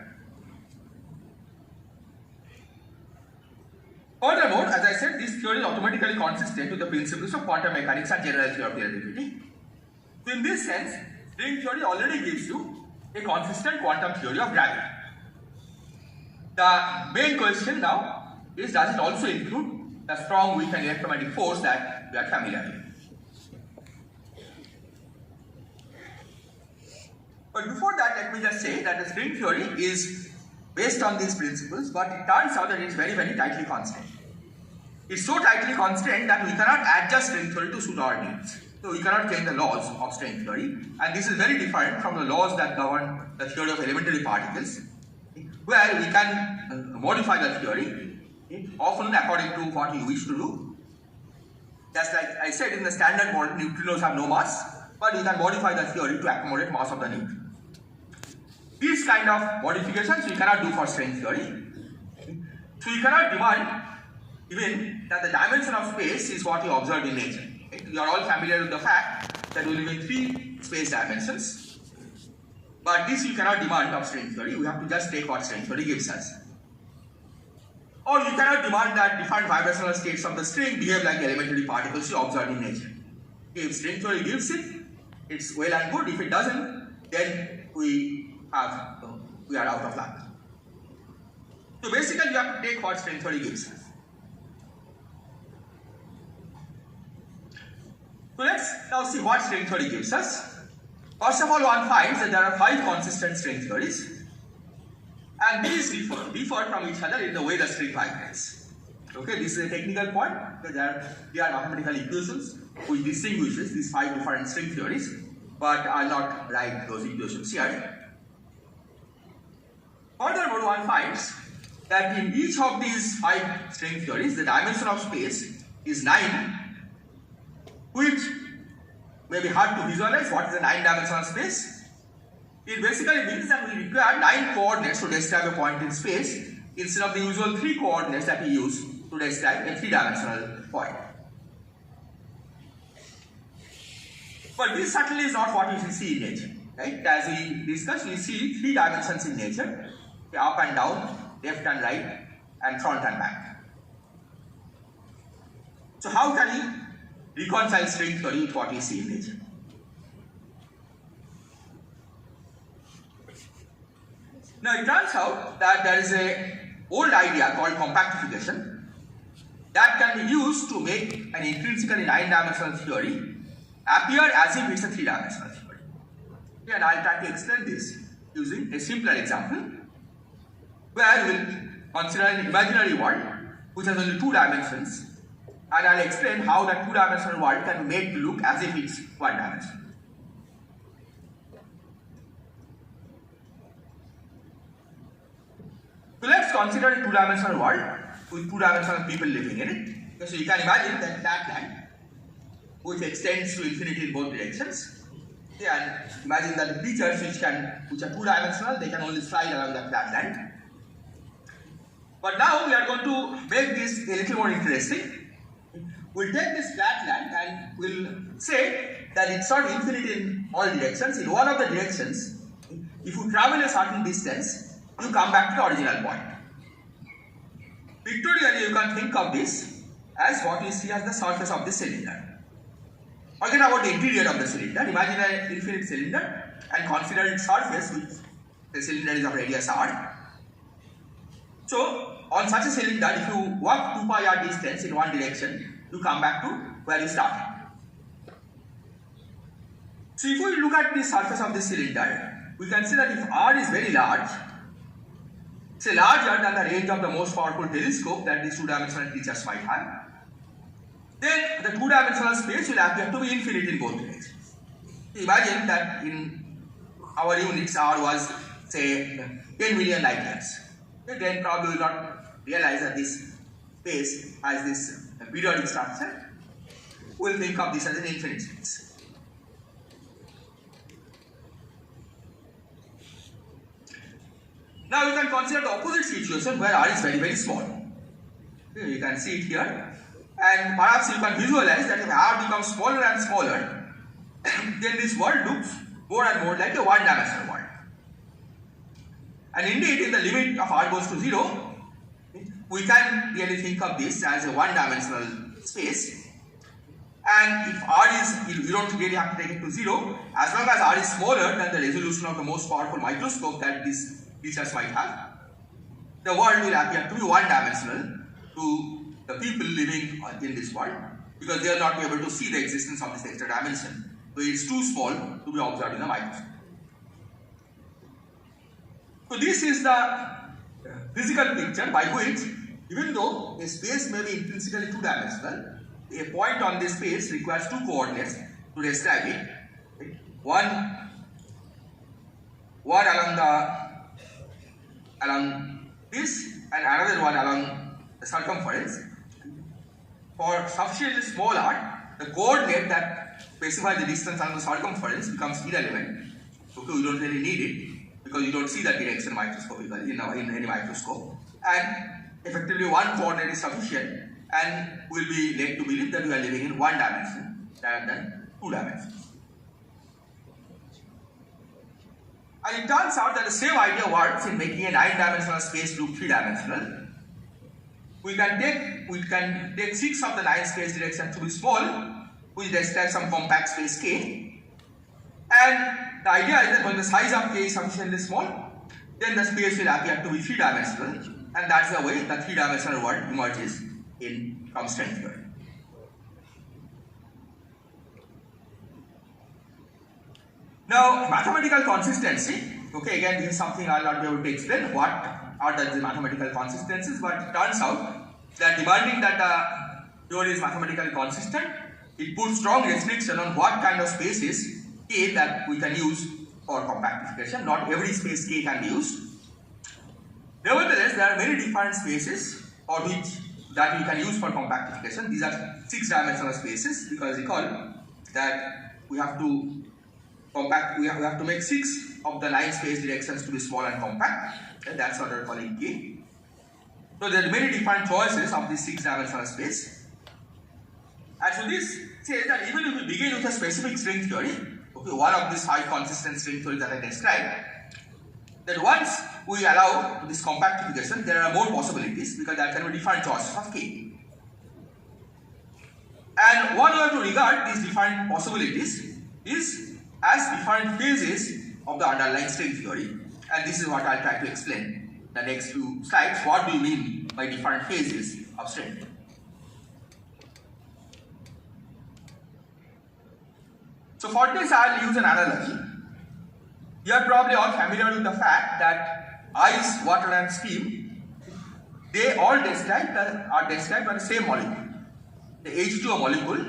Furthermore, as I said, this theory is automatically consistent with the principles of quantum mechanics and general theory of relativity. So in this sense, string theory already gives you a consistent quantum theory of gravity. The main question now is, does it also include the strong, weak and electromagnetic force that we are familiar with? But before that, let me just say that the string theory is based on these principles, but it turns out that it is very, very tightly constrained. It's so tightly constrained that we cannot adjust string theory to suit our needs. So we cannot change the laws of string theory, and this is very different from the laws that govern the theory of elementary particles, where we can modify the theory, often according to what you wish to do. Just like I said, in the standard model, neutrinos have no mass, but you can modify the theory to accommodate mass of the neutron. These kind of modifications you cannot do for string theory. So you cannot demand even that the dimension of space is what you observe in nature. Right? You are all familiar with the fact that we live in 3 space dimensions. But this you cannot demand of string theory. We have to just take what string theory gives us. Or you cannot demand that different vibrational states of the string behave like elementary particles you observe in nature. If string theory gives it, it's well and good. If it doesn't, then we are out of luck. So basically you have to take what string theory gives us. So let's now see what string theory gives us. First of all, one finds that there are 5 consistent string theories, and these differ from each other in the way the string vibrates. Okay, this is a technical point. There are mathematical equations which distinguishes these 5 different string theories, but I'll not write those equations here. Furthermore, one finds that in each of these 5 string theories, the dimension of space is 9, which may be hard to visualize. What is a 9-dimensional space? It basically means that we require 9 coordinates to describe a point in space instead of the usual 3 coordinates that we use to describe a 3-dimensional point. But this certainly is not what we see in nature. Right? As we discussed, we see 3 dimensions in nature: up and down, left and right, and front and back. So how can we reconcile string theory with what we see in nature? Now it turns out that there is an old idea called compactification that can be used to make an intrinsically 9-dimensional theory appear as if it's a 3-dimensional theory. Okay, and I'll try to explain this using a simpler example, where we will consider an imaginary world which has only 2 dimensions, and I'll explain how that 2-dimensional world can be made to look as if it's 1 dimension. So let's consider a 2-dimensional world with 2-dimensional people living in it. Okay, so you can imagine that flat land which extends to infinity in both directions. Okay, and imagine that the creatures which are 2-dimensional, they can only slide along the flat land. But now we are going to make this a little more interesting. We'll take this flat land and we'll say that it's not infinite in all directions. In one of the directions, if you travel a certain distance, you come back to the original point. Pictorially, you can think of this as what we see as the surface of the cylinder. Forget about the interior of the cylinder. Imagine an infinite cylinder and consider its surface, which the cylinder is of radius r. So, on such a cylinder, if you walk 2 pi r distance in one direction, you come back to where you started. So, if we look at the surface of the cylinder, we can see that if r is very large, say larger than the range of the most powerful telescope that these 2-dimensional creatures might have, then the 2-dimensional space will appear to be infinite in both directions. Imagine that in our units r was say 10 million light years. Then probably we will not realize that this space has this periodic structure. We will think of this as an infinite space. Now you can consider the opposite situation where r is very, very small. You can see it here. And perhaps you can visualize that if r becomes smaller and smaller, then this world looks more and more like a 1-dimensional world. And indeed, in the limit of r goes to 0, we can really think of this as a 1-dimensional space. And if r is, you don't really have to take it to 0, as long as r is smaller than the resolution of the most powerful microscope that these creatures might have, the world will appear to be 1-dimensional to the people living in this world, because they will not be able to see the existence of this extra dimension. So it's too small to be observed in the microscope. So this is the physical picture by which, even though a space may be intrinsically 2-dimensional, a point on this space requires 2 coordinates to describe it. One along this and another one along the circumference, for sufficiently small r, the coordinate that specifies the distance along the circumference becomes irrelevant. Okay, we don't really need it because you don't see that direction microscopically in any microscope. And effectively one coordinate is sufficient and will be led to believe that we are living in one dimension rather than two dimensions. And it turns out that the same idea works in making a 9-dimensional space look 3-dimensional. We can take 6 of the 9 space directions to be small, which describes some compact space K. And the idea is that when the size of K is sufficiently small, then the space will appear to be 3-dimensional, and that's the way the 3-dimensional world emerges from string theory. Now, mathematical consistency. Okay, again, this is something I'll not be able to explain what are the mathematical consistencies, but it turns out that demanding that the theory is mathematically consistent, it puts strong restriction on what kind of spaces K that we can use for compactification. Not every space K can be used. Nevertheless, there are many different spaces for which that we can use for compactification. These are 6-dimensional spaces, because recall that we have to make 6 of the 9 space directions to be small and compact, and that's what we're calling K. So there are many different choices of this 6-dimensional space. And so this says that even if we begin with a specific string theory, okay, one of these 5 consistent string theories that I described, that once we allow this compactification, there are more possibilities because there can be different choices of K. And one way to regard these different possibilities is as different phases of the underlying string theory, and this is what I'll try to explain in the next few slides. What do you mean by different phases of string theory? So for this I'll use an analogy. You are probably all familiar with the fact that ice, water and steam, they all are described by the same molecule, the H2O molecule.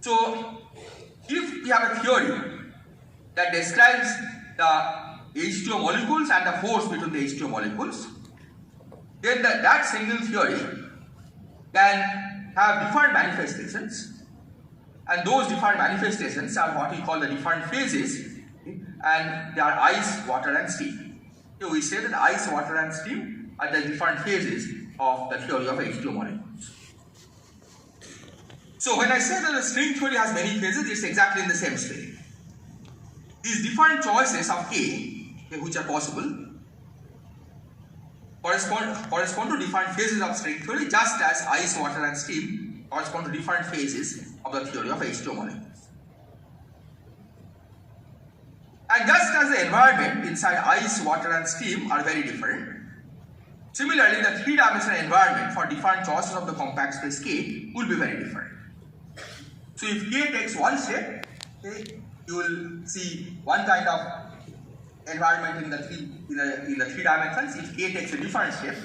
So if we have a theory that describes the H2O molecules and the force between the H2O molecules, then that single theory can have different manifestations, and those different manifestations are what we call the different phases, and they are ice, water and steam. So we say that ice, water and steam are the different phases of the theory of H2O molecules. So when I say that the string theory has many phases, it's exactly in the same spirit. These different choices of K, which are possible, correspond to different phases of string theory, just as ice, water and steam correspond to different phases of the theory of H2O molecules. And just as the environment inside ice, water and steam are very different, similarly the 3-dimensional environment for different choices of the compact space K will be very different. So if K takes one shape, okay, you will see one kind of environment in the 3 dimensions. If K takes a different shape,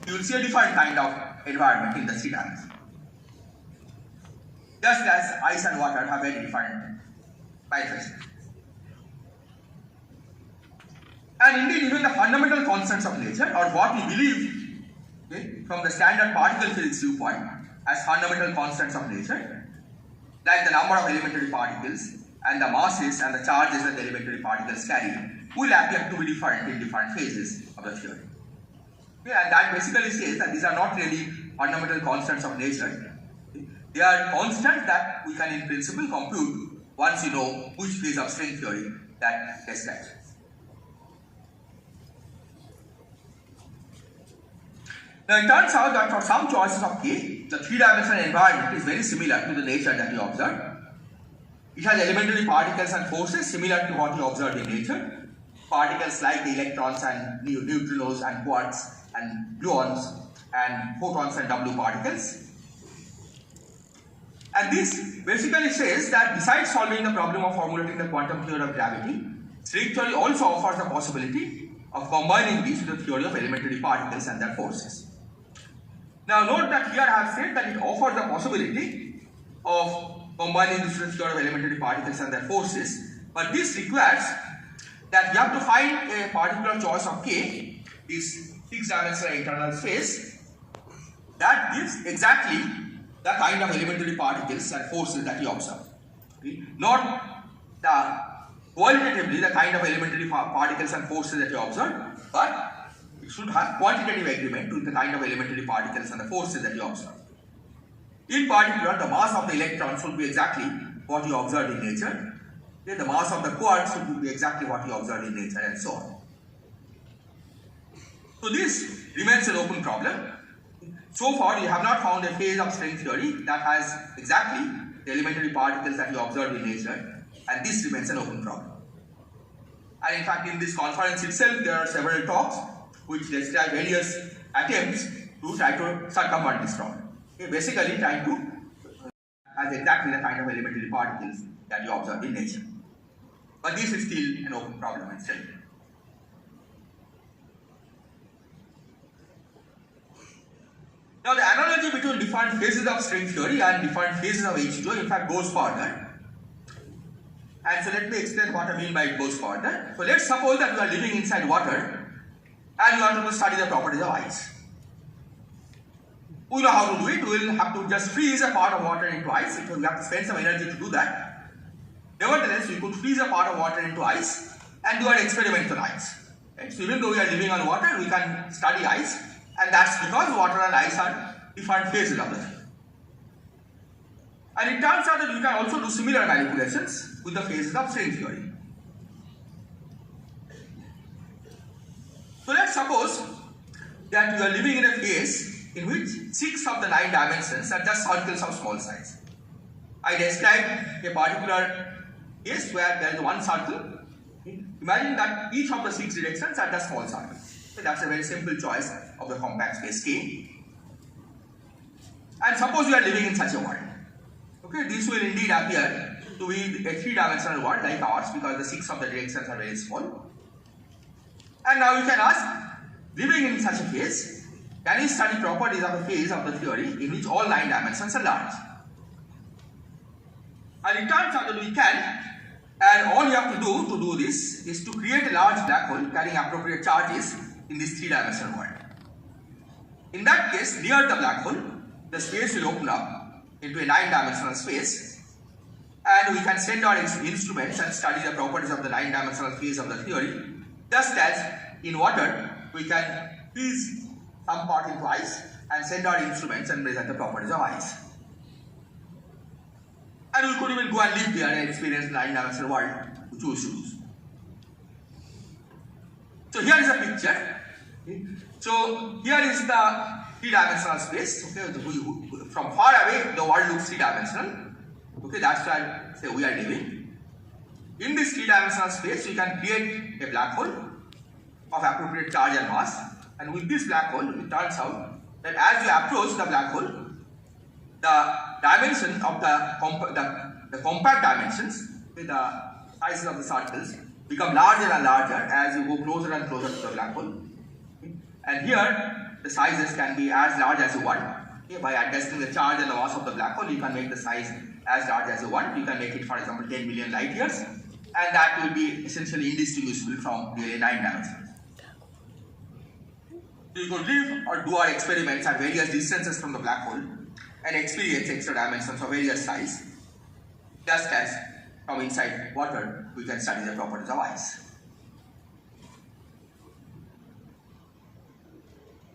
you will see a different kind of environment in the 3 dimensions. Just as ice and water have very different manifestations. And indeed, even the fundamental constants of nature, or what we believe, okay, from the standard particle physics viewpoint as fundamental constants of nature, like the number of elementary particles and the masses and the charges that the elementary particles carry, will appear to be different in different phases of the theory. Okay, and that basically says that these are not really fundamental constants of nature. Okay, they are constants that we can in principle compute once you know which phase of string theory that describes. Now it turns out that for some choices of K, the 3-dimensional environment is very similar to the nature that you observed. It has elementary particles and forces similar to what you observed in nature. Particles like the electrons and neutrinos and quarks and gluons and photons and W particles. And this basically says that besides solving the problem of formulating the quantum theory of gravity, string theory also offers the possibility of combining these with the theory of elementary particles and their forces. Now note that here I have said that it offers the possibility of combining this with the theory of elementary particles and their forces, but this requires that you have to find a particular choice of K, this 6-dimensional internal space, that gives exactly the kind of elementary particles and forces that you observe. Okay? Not the qualitatively the kind of elementary particles and forces that you observe, but it should have quantitative agreement with the kind of elementary particles and the forces that you observe. In particular, the mass of the electron should be exactly what you observed in nature. Then the mass of the quarks should be exactly what you observed in nature, and so on. So this remains an open problem. So far, you have not found a phase of string theory that has exactly the elementary particles that you observed in nature, and this remains an open problem. And in fact, in this conference itself, there are several talks which describe various attempts to try to circumvent this problem. Okay, basically, trying to has exactly the kind of elementary particles that you observe in nature. But this is still an open problem itself. Now, the analogy between different phases of string theory and different phases of H2O in fact goes further. And so let me explain what I mean by it goes further. So let's suppose that you are living inside water and you want to study the properties of ice. We know how to do it. We will have to just freeze a part of water into ice. We have to spend some energy to do that. Nevertheless, we could freeze a part of water into ice and do an experiment on ice. Right? So even though we are living on water, we can study ice, and that's because water and ice are different phases of the thing. And it turns out that we can also do similar manipulations with the phases of string theory. So let's suppose that you are living in a phase in which 6 of the 9 dimensions are just circles of small size. I described a particular case where there is one circle. Imagine that each of the 6 directions are just small circles. So that's a very simple choice of the compact space K. And suppose you are living in such a world. Okay, this will indeed appear to be a 3-dimensional world like ours because the 6 of the directions are very small. And now you can ask, living in such a phase, can you study properties of a phase of the theory in which all 9 dimensions are large? And it turns out that we can, and all you have to do this is to create a large black hole carrying appropriate charges in this 3-dimensional world. In that case, near the black hole, the space will open up into a 9-dimensional space, and we can send our instruments and study the properties of the 9-dimensional phase of the theory, just as in water we can freeze some part into ice and send our instruments and measure the properties of ice. And we could even go and live there and experience the 9-dimensional world we choose to use. So here is a picture. Okay. So here is the 3-dimensional space. Okay. From far away, the world looks 3-dimensional. Okay, that's where say we are living. In this 3-dimensional space, we can create a black hole of appropriate charge and mass. And with this black hole, it turns out that as you approach the black hole, the dimension of the compact dimensions, the sizes of the circles, become larger and larger as you go closer and closer to the black hole. And here, the sizes can be as large as you want. Okay, by adjusting the charge and the mass of the black hole, you can make the size as large as you want. You can make it, for example, 10 million light years, and that will be essentially indistinguishable from really 9 dimensions. So you could live or do our experiments at various distances from the black hole and experience extra dimensions of various size, just as from inside water we can study the properties of ice.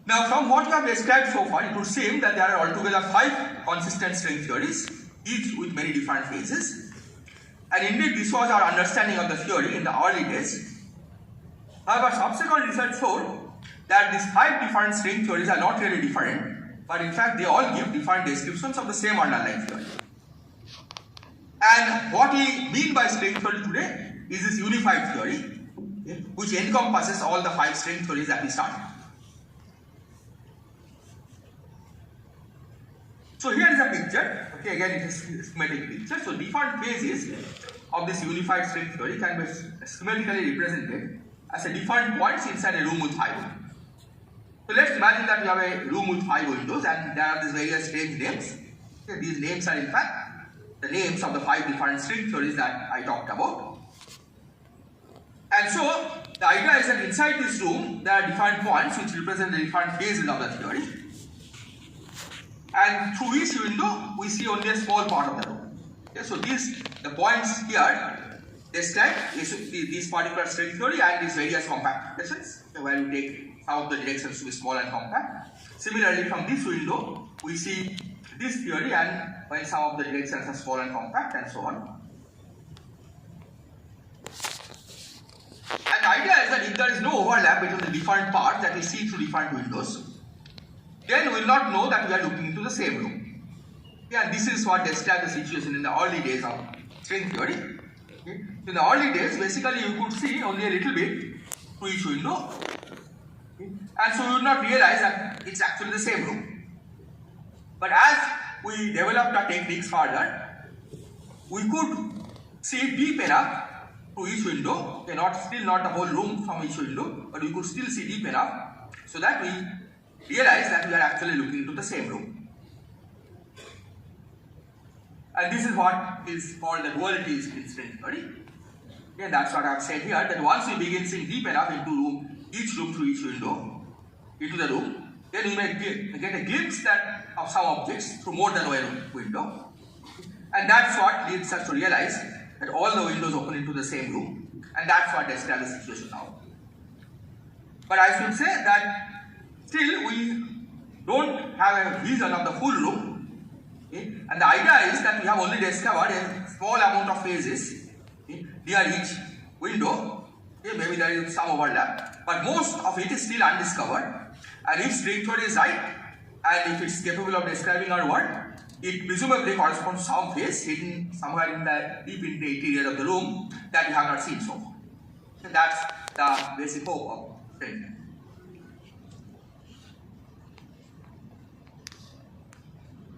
Now, from what we have described so far, it would seem that there are altogether 5 consistent string theories, each with many different phases. And indeed, this was our understanding of the theory in the early days. However, subsequent research showed that these 5 different string theories are not really different, but in fact they all give different descriptions of the same underlying theory. And what we mean by string theory today is this unified theory, which encompasses all the 5 string theories that we started. So here is a picture. Okay, again it is a schematic picture. So different phases of this unified string theory can be schematically represented as a different points inside a room with 5 windows. So let's imagine that we have a room with 5 windows and there are these various strange names. Okay, these names are in fact the names of the 5 different string theories that I talked about. And so the idea is that inside this room there are different points which represent the different phases of the theory. and through each window we see only a small part of the room. Okay, so the points here describe this particular string theory and these various compact directions, where you take some of the directions to be small and compact. Similarly, from this window we see this theory and when some of the directions are small and compact and so on. And the idea is that if there is no overlap between the different parts that we see through different windows, then we will not know that we are looking into the same room. Okay, and this is what describes the situation in the early days of string theory. Okay. In the early days, basically you could see only a little bit through each window, okay, and so you would not realize that it's actually the same room. But as we developed our techniques further, we could see deep enough to each window, okay, still not the whole room from each window, but we could still see deep enough so that we realize that we are actually looking into the same room. And this is what is called the duality in string theory. Okay, that's what I have said here, that once we begin seeing deep enough into each room through each window, into the room, then we may get a glimpse of some objects through more than one window. And that's what leads us to realize that all the windows open into the same room, and that's what describes the situation now. But I should say that still we don't have a vision of the full room, okay? And the idea is that we have only discovered a small amount of phases, okay, near each window. Okay? Maybe there is some overlap, but most of it is still undiscovered. And if string theory is right, and if it's capable of describing our world, it presumably corresponds to some phase hidden somewhere in the deep in the interior of the room that we have not seen so far. So that's the basic hope of string theory.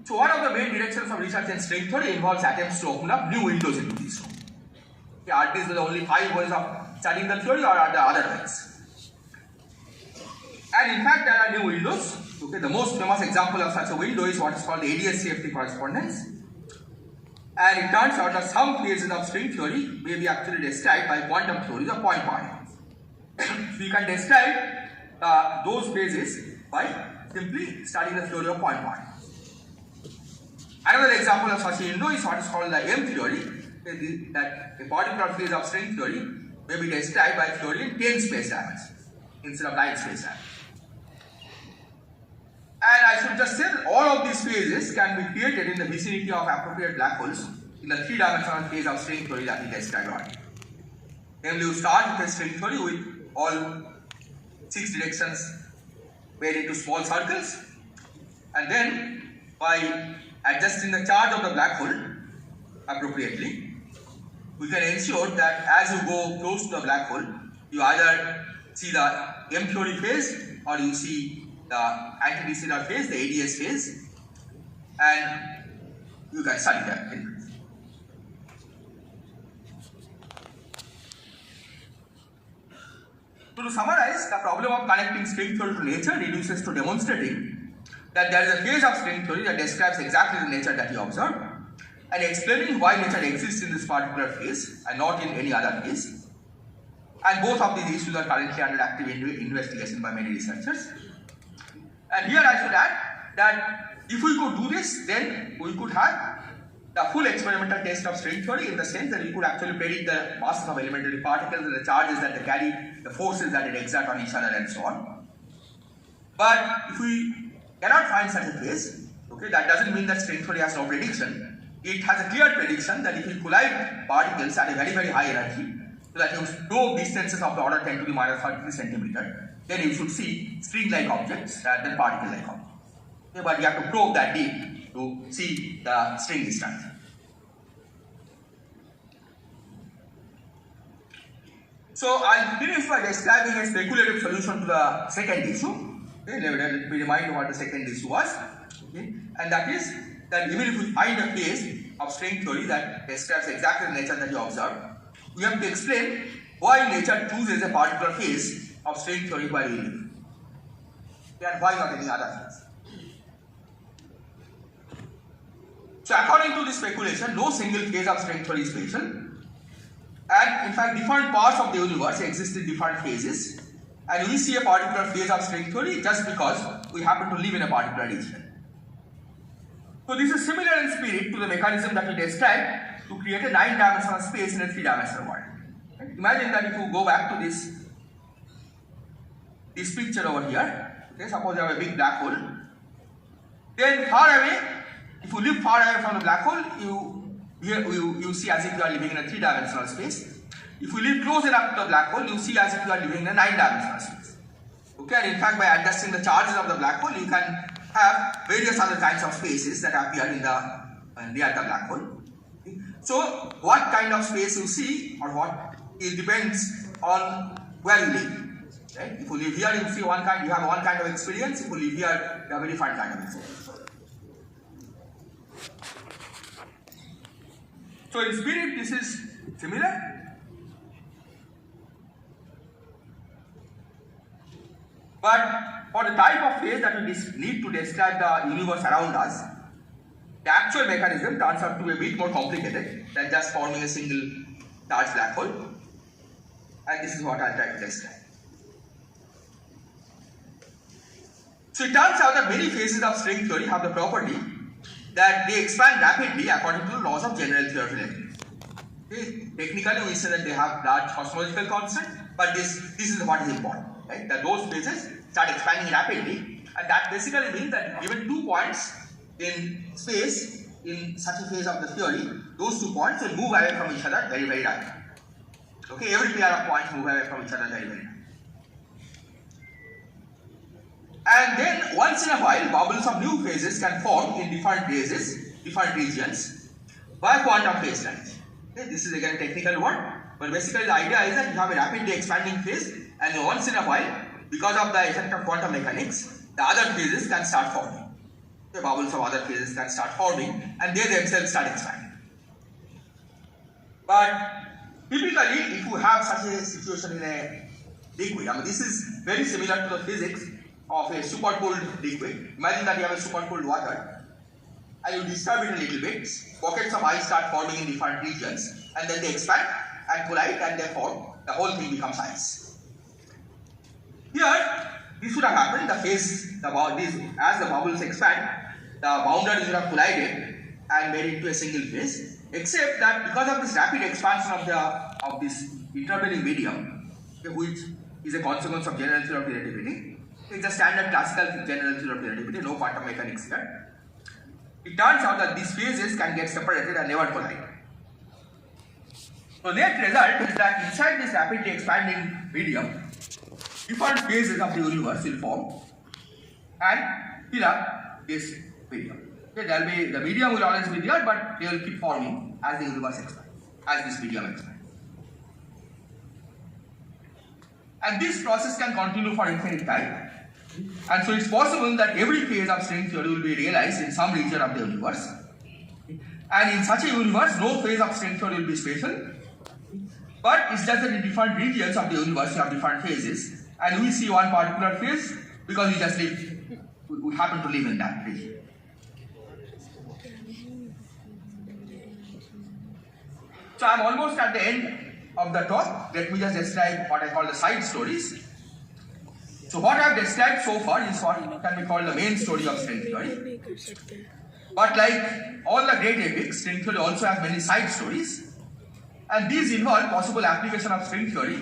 So one of the main directions of research in string theory involves attempts to open up new windows into this room. Okay, are these the only 5 ways of studying the theory, or are there other ways? And in fact, there are new windows. Okay, the most famous example of such a window is what is called the ADS-CFT correspondence. And it turns out that some phases of string theory may be actually described by quantum theories of point particles. So you can describe those phases by simply studying the theory of point particles. Another example of such a window is what is called the M theory, that a particular phase of string theory may be described by theory in 10 space dimensions instead of 9 space dimensions. And I should just say that all of these phases can be created in the vicinity of appropriate black holes in the 3-dimensional phase of string theory that we described earlier. Namely, you start with a string theory with all 6 directions made into small circles, and then by adjusting the charge of the black hole appropriately, we can ensure that as you go close to the black hole, you either see the M theory phase or you see the antidecedar phase, the ADS phase, and you can study that. So to summarize, the problem of connecting string theory to nature reduces to demonstrating that there is a phase of string theory that describes exactly the nature that you observe, and explaining why nature exists in this particular phase and not in any other phase. And both of these issues are currently under active investigation by many researchers. And here I should add that if we could do this, then we could have the full experimental test of string theory, in the sense that we could actually predict the masses of elementary particles and the charges that they carry, the forces that they exert on each other, and so on. But if we cannot find such a case, okay, that doesn't mean that string theory has no prediction. It has a clear prediction that if you collide particles at a very, very high energy, so that you go distances of the order 10 to the minus 33 centimeter, then you should see string-like objects rather than particle-like objects. Okay, but you have to probe that deep to see the string distance. So I'll finish by describing a speculative solution to the second issue. Okay, let me remind you what the second issue was. Okay, and that is that even if we find a phase of string theory that describes exactly the nature that you observe, we have to explain why nature chooses a particular phase of string theory while we live, and why not any other phase. So according to this speculation, no single phase of string theory is special, and in fact different parts of the universe exist in different phases, and we see a particular phase of string theory just because we happen to live in a particular region. So this is similar in spirit to the mechanism that we described to create a 9-dimensional space in a 3-dimensional world. Right? Imagine that if you go back to this picture over here, okay, suppose you have a big black hole, then far away, if you live far away from the black hole, you see as if you are living in a 3-dimensional space. If you live close enough to the black hole, you see as if you are living in a 9-dimensional space. Okay, and in fact, by adjusting the charges of the black hole, you can have various other kinds of spaces that appear in the near the black hole. Okay. So, what kind of space you see or what, it depends on where you live. Right? If you live here, you see one kind, you have one kind of experience. If you live here, you have a different kind of experience. So in spirit, this is similar. But for the type of phase that we need to describe the universe around us, the actual mechanism turns out to be a bit more complicated than just forming a single large black hole. And this is what I'll try to describe. So it turns out that many phases of string theory have the property that they expand rapidly according to the laws of general theory of relativity. Okay. Technically, we say that they have large cosmological constant, but this is what is important, right? That those phases start expanding rapidly, and that basically means that given 2 points in space in such a phase of the theory, those 2 points will move away from each other very, very rapidly. Okay, every pair of points move away from each other very, very rapidly. And then once in a while, bubbles of new phases can form in different phases, different regions by quantum phase length. Okay, this is again a technical word, but basically the idea is that you have a rapidly expanding phase, and then once in a while, because of the effect of quantum mechanics, the other phases can start forming. The bubbles of other phases can start forming, and they themselves start expanding. But typically, if you have such a situation in a liquid, I mean, this is very similar to the physics of a supercooled liquid. Imagine that you have a supercooled water, and you disturb it a little bit, pockets of ice start forming in different regions, and then they expand and collide, and therefore the whole thing becomes ice. Here, this would have happened, the phase, as the bubbles expand, the boundaries would have collided and made into a single phase, except that because of this rapid expansion of this intervening medium, which is a consequence of general theory of relativity, it's a standard classical general theory of relativity, no quantum mechanics here. It turns out that these phases can get separated and never collide. So net result is that inside this rapidly expanding medium, different phases of the universe will form and fill up this medium. Okay, the medium will always be there, but they will keep forming as the universe expands, as this medium expands. And this process can continue for infinite time. And so it's possible that every phase of string theory will be realized in some region of the universe. And in such a universe, no phase of string theory will be spatial. But it's just that in different regions of the universe, you have different phases. And we see one particular phase because we just live, we happen to live in that region. So I'm almost at the end of the talk. Let me just describe what I call the side stories. So what I have described so far is what can be called the main story of string theory. But like all the great epics, string theory also has many side stories. And these involve possible application of string theory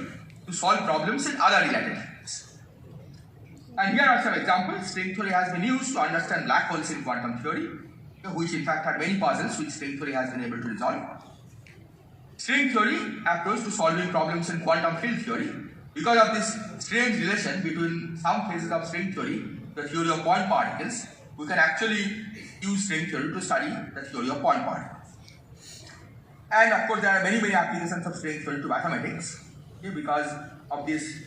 to solve problems in other related fields. And here are some examples. String theory has been used to understand black holes in quantum theory, which in fact had many puzzles which string theory has been able to resolve. String theory approach to solving problems in quantum field theory. Because of this strange relation between some phases of string theory, the theory of point particles, we can actually use string theory to study the theory of point particles. And of course, there are many applications of string theory to mathematics. Okay, because of this,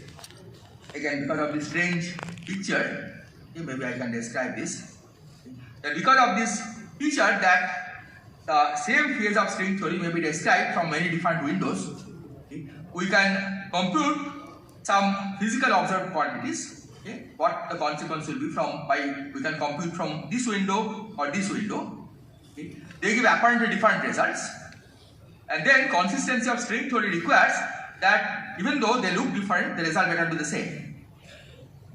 again, because of this strange picture, okay, maybe I can describe this. Because of this picture that the same phase of string theory may be described from many different windows, okay, we can compute some physical observed quantities, okay, what the consequence will be we can compute from this window or this window. Okay. They give apparently different results, and then consistency of string theory requires that even though they look different, the result better be the same.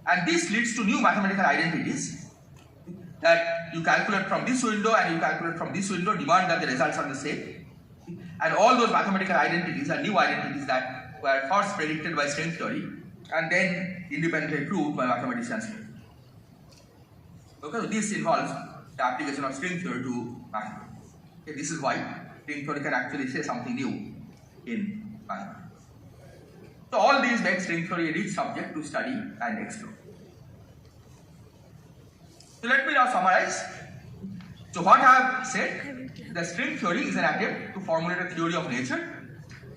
And this leads to new mathematical identities that you calculate from this window and you calculate from this window, demand that the results are the same. And all those mathematical identities are new identities that were first predicted by string theory and then independently proved by mathematicians. Okay, so this involves the application of string theory to mathematics. Okay, this is why string theory can actually say something new in mathematics. So all these make string theory a rich subject to study and explore. So let me now summarize. So what I have said, the string theory is an attempt to formulate a theory of nature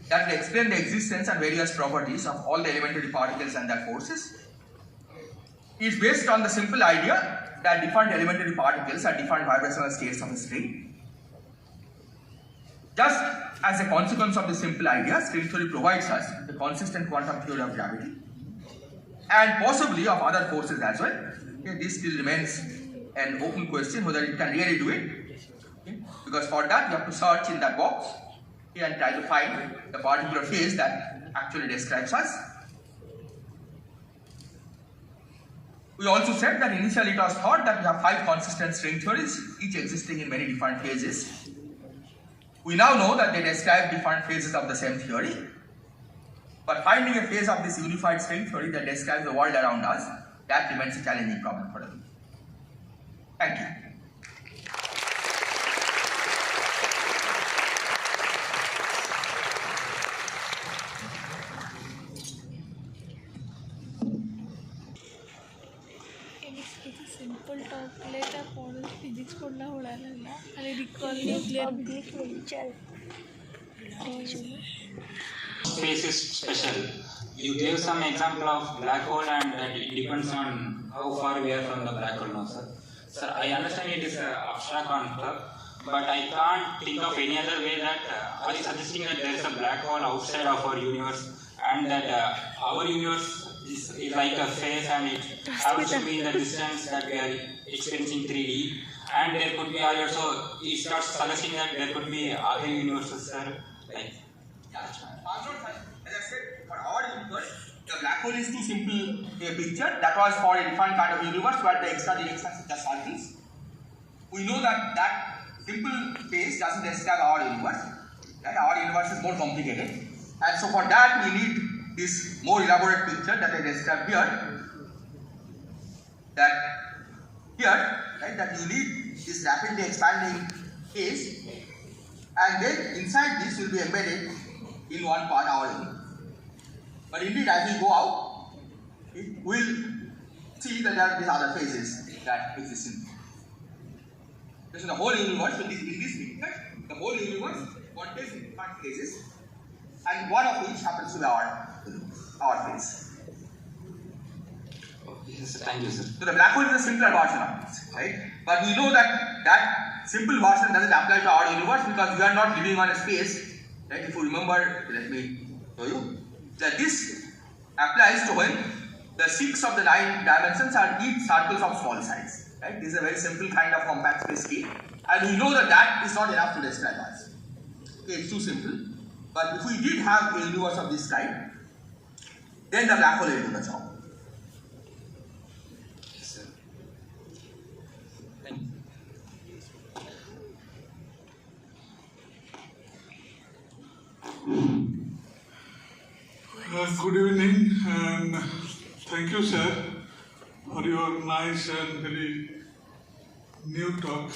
that will explain the existence and various properties of all the elementary particles and their forces. It is based on the simple idea that different elementary particles are different vibrational states of a string. Just as a consequence of the simple idea, string theory provides us the consistent quantum theory of gravity and possibly of other forces as well. Okay, this still remains an open question whether it can really do it. Okay, because for that you have to search in that box and try to find the particular phase that actually describes us. We also said that initially it was thought that we have 5 consistent string theories, each existing in many different phases. We now know that they describe different phases of the same theory. But finding a phase of this unified string theory that describes the world around us, that remains a challenging problem for us. Thank you. Simple talk लेटा पॉडल physics पढ़ना हो रहा है ना अरे recall nuclear Space is special. You gave some example of black hole and it depends on how far we are from the black hole now, sir. Sir, I understand it is an abstract concept, but I can't think of any other way that are you suggesting that there is a black hole outside of our universe and that our universe is like a phase and it happens to be in the distance that we are experiencing 3D, and there could be also, it starts suggesting that there could be other universes, sir, like as I said, for our universe, the black hole is too simple a picture. That was for a different kind of universe where the extra directions are just circles. We know that that simple phase doesn't describe our universe. Right? Our universe is more complicated, and so for that we need this more elaborate picture that I described here. That you need this rapidly expanding phase, and then inside this will be embedded in one part our universe. But indeed, as we go out, we will see that there are these other phases that exist in. So the whole universe, in this picture, the whole universe contains different phases, and one of which happens to be our phase. yes, thank you, sir. So the black hole is a simpler version of this, right? But we know that that simple version doesn't apply to our universe because we are not living on a space. Right? If you remember, let me show you that this applies to when the 6 of the 9 dimensions are each circles of small size. Right? This is a very simple kind of compact space scheme, and we know that that is not enough to describe us. Okay, it's too simple. But if we did have a universe of this type, then the black hole will do the job. Yes, sir. Good evening and thank you, sir, for your nice and very new talk.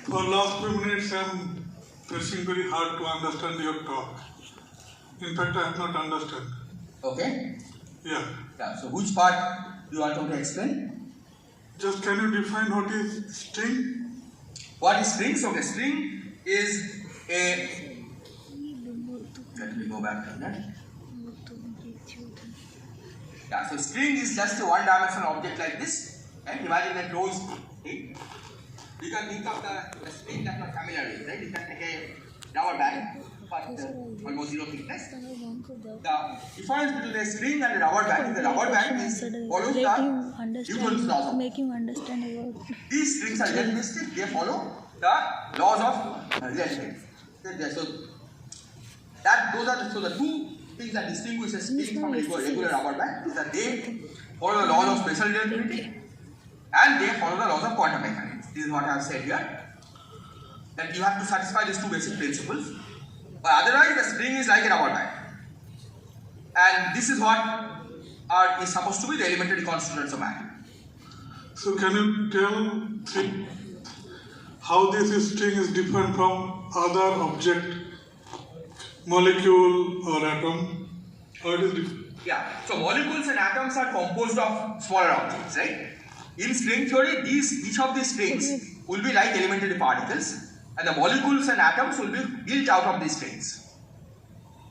For last few minutes I am pressing very hard to understand your talk. In fact, I have not understand. Okay? Yeah. Yeah, so which part do you want to explain? Just can you define what is string? What is string? So the string is a... Let me go back to that. Yeah, so string is just a one-dimensional object like this. Right? Imagine a closed thing. You can think of the string that you are familiar with, right? You can take a rubber band, but almost 0 thickness. The difference between a string and a rubber band is the rubber band follows the Newton's laws. make him understand about These strings are relativistic, they follow the laws of relativity. So the two things that distinguish a string from a regular rubber band is that they follow the laws of special relativity and they follow the laws of quantum mechanics. This is what I have said here, that you have to satisfy these two basic principles, but otherwise the string is like a rubber band. And this is what is supposed to be the elementary constituents of matter. So can you tell how this string is different from other object, molecule or atom? How it is different? Yeah, so molecules and atoms are composed of smaller objects, right? In string theory, each of these strings will be like elementary particles, and the molecules and atoms will be built out of these strings.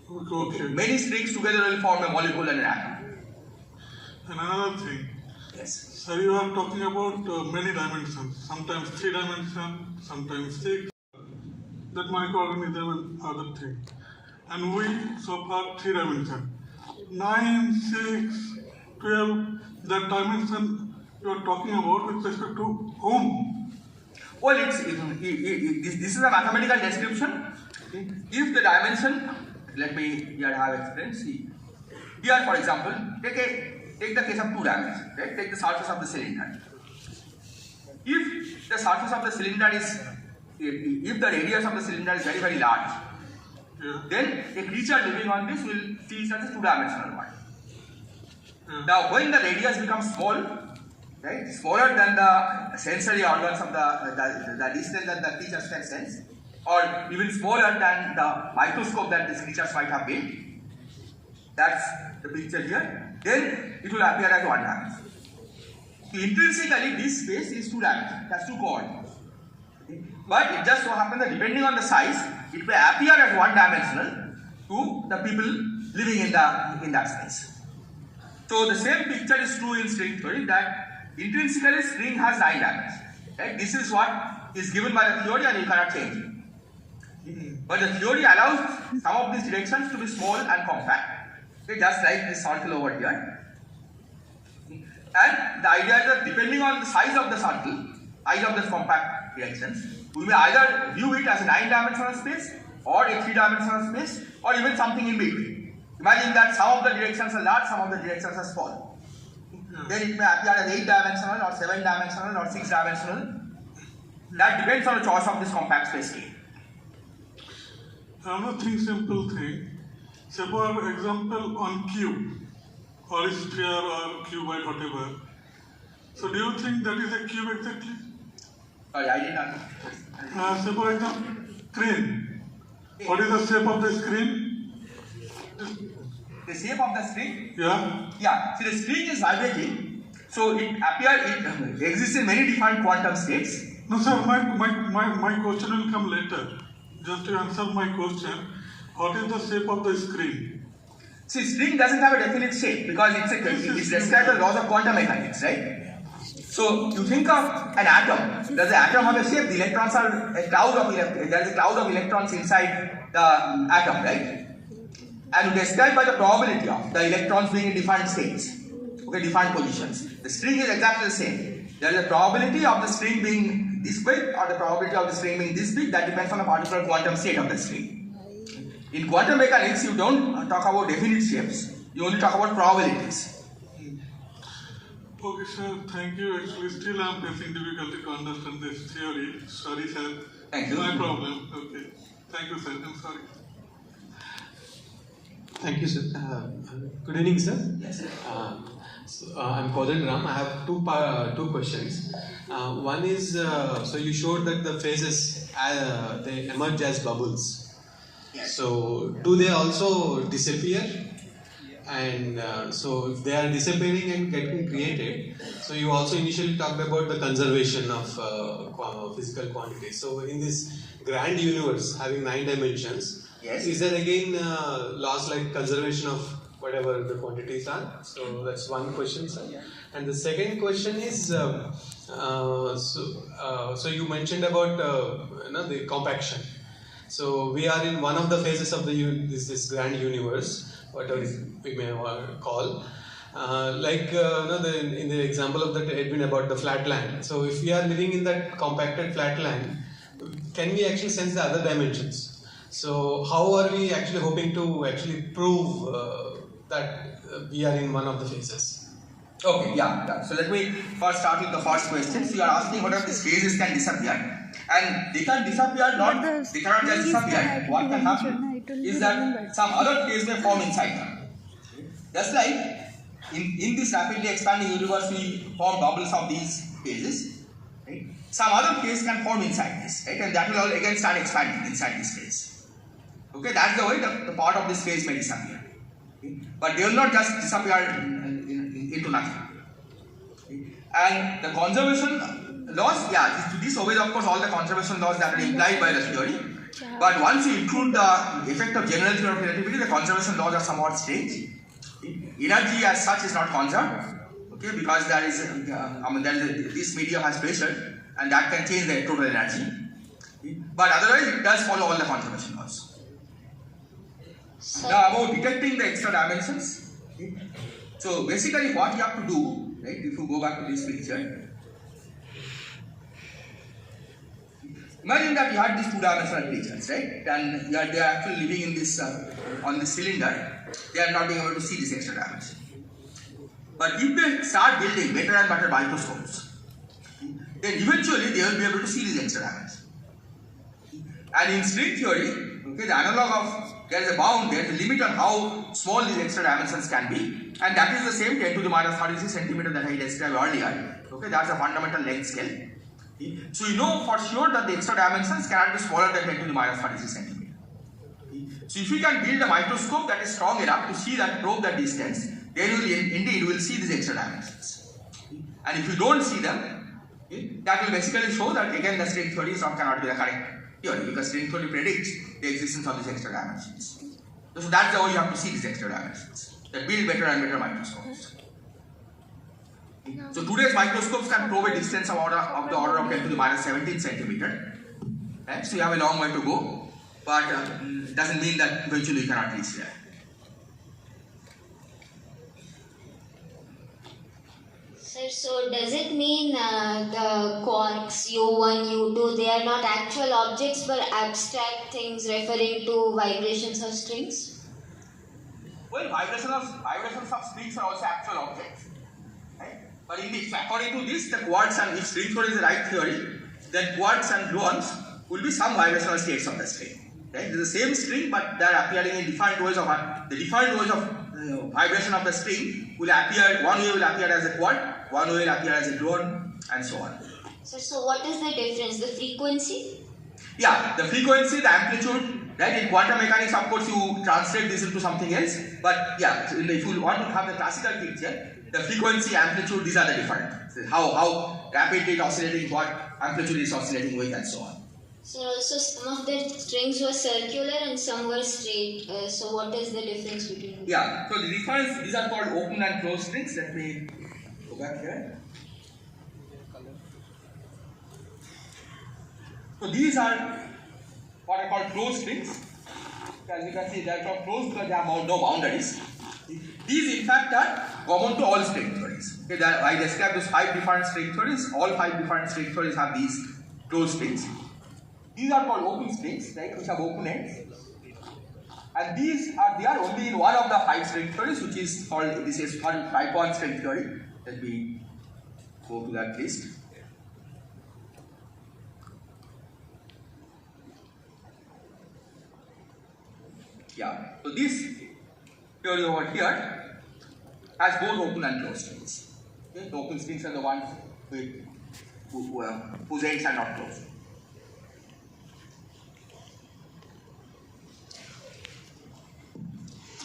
Okay. Many strings together will form a molecule and an atom. And another thing. Yes. So you are talking about many dimensions, sometimes 3 dimensions, sometimes 6, that microorganism and other thing. And we so far 3 dimensions. 9, 6, 12, that dimension you are talking about with respect to whom? Well, this is a mathematical description. If the dimension, let me here have explained. See, here for example, take the case of 2 dimensions. Right? Take the surface of the cylinder. If the surface of the cylinder is, if the radius of the cylinder is very, very large, then a creature living on this will see it as a 2-dimensional one. Now, when the radius becomes small, right, smaller than the sensory organs of the distance that the creatures can sense, or even smaller than the microscope that these creatures might have built, that's the picture here, then it will appear as 1 dimension. So intrinsically, this space is 2 dimensional, that's 2 coordinates. But it just so happens that depending on the size, it may appear as 1 dimensional to the people living in that space. So the same picture is true in string theory, that intrinsically string has 9 dimensions. Right? This is what is given by the theory and you cannot change it. But the theory allows some of these directions to be small and compact, okay, just like this circle over here. And the idea is that depending on the size of the circle, size of the compact directions, we may either view it as a 9-dimensional space, or a 3-dimensional space, or even something in between. Imagine that some of the directions are large, some of the directions are small. Then it may appear as 8-dimensional, or 7-dimensional, or 6-dimensional. That depends on the choice of this compact space K. Another thing, simple thing. Say for example on cube, or a sphere or cuboid, whatever. So do you think that is a cube exactly? Sorry, I did not. Say for example, screen. What is the shape of the screen? The shape of the string? Yeah. Yeah. See, the string is vibrating, so it exists in many different quantum states. No, sir. My question will come later. Just to answer my question, what is the shape of the screen? See, string doesn't have a definite shape because it's described as laws of quantum mechanics, right? So you think of an atom. Does the atom have a shape? The electrons are a cloud of there is a cloud of electrons inside the atom, right? And described by the probability of the electrons being in different states, okay, different positions. The string is exactly the same. There is a probability of the string being this big or the probability of the string being this big. That depends on the particular quantum state of the string. In quantum mechanics, you don't talk about definite shapes. You only talk about probabilities. Okay, sir. Thank you. Actually, still I am facing difficulty to understand this theory. Sorry, sir. Thank you. My problem. Okay. Thank you, sir. I'm sorry. Thank you, sir. Good evening, sir. Yes, sir. I'm Kodan Ram. I have two questions. One is, so you showed that the phases they emerge as bubbles. Yes. So do they also disappear? And so if they are disappearing and getting created, so you also initially talked about the conservation of physical quantities. So in this grand universe having 9 dimensions, yes, is there again laws like conservation of whatever the quantities are? So that's one question, sir. And the second question is, so you mentioned about the compaction. So we are in one of the phases of this grand universe, whatever we may call. In the example of that Edwin about the flat land. So if we are living in that compacted flat land, can we actually sense the other dimensions? So how are we actually hoping to actually prove that we are in one of the phases? Okay, yeah. So let me first start with the first question. So you are asking whether these phases can disappear, and they can disappear. They cannot just disappear. What can happen is that some other phase may form inside them. Just like in this rapidly expanding universe, we form bubbles of these phases. Right? Some other phase can form inside this, right? And that will all again start expanding inside this phase. Okay, that's the way the part of this phase may disappear. Okay? But they will not just disappear into nothing. Okay? And the conservation laws, this obeys of course all the conservation laws that are implied by the theory. But once you include the effect of general theory of relativity, the conservation laws are somewhat strange. Energy as such is not conserved, okay, because there is this medium has pressure, and that can change the total energy. But otherwise, it does follow all the conservation laws. Now, about detecting the extra dimensions. Okay. So basically, what you have to do, right? If you go back to this picture, imagine that you had these two-dimensional creatures, right? And they are actually living in this on this cylinder. They are not being able to see this extra dimension. But if they start building better and better microscopes, then eventually they will be able to see this extra dimension. And in string theory, okay, the analog of there is a bound, there is a limit on how small these extra dimensions can be, and that is the same 10 to the minus 36 centimeter that I described earlier. Okay, that's a fundamental length scale. So you know for sure that the extra dimensions cannot be smaller than 10 to the minus 36 centimeter. So if you can build a microscope that is strong enough to see that, probe that distance, then you will indeed see these extra dimensions. And if you don't see them, that will basically show that again the string theory cannot be the correct theory, because string theory predicts the existence of these extra dimensions. So that's the way you have to see these extra dimensions, that build better and better microscopes. So today's microscopes can probe a distance of the order of 10 to the minus 17 centimeter. Right? So you have a long way to go, but it doesn't mean that eventually you cannot reach there. Sir, so does it mean the quarks U1, U2, they are not actual objects but abstract things referring to vibrations of strings? Well, vibrations of strings are also actual objects. Right? But indeed, according to this, the quarks, and if string theory is the right theory, then quarks and gluons will be some vibrational states of the string. Right? It is the same string, but they are appearing in different ways of vibration of the string will appear. One way will appear as a quark, one way will appear as a gluon, and so on. So what is the difference? The frequency? Yeah, the frequency, the amplitude. Right? In quantum mechanics, of course, you translate this into something else. But yeah, if you want to have the classical picture, the frequency, amplitude, these are the different. So how rapidly it is oscillating, what amplitude is oscillating with, and so on. So some of the strings were circular and some were straight. So what is the difference between them? Yeah, so the difference, these are called open and closed strings. Let me go back here. So these are what are called closed strings. As you can see, they are called closed because they have no boundaries. These in fact are common to all string theories. Okay, I described those 5 different string theories. All 5 different string theories have these closed strings. These are called open strings, right, which have open ends. And these are there only in one of the 5 string theories, which is called, this is called Ripon string theory. Let me go to that list. Yeah, so this theory over here has both open and closed strings. Okay? The open strings are the ones whose ends are not closed.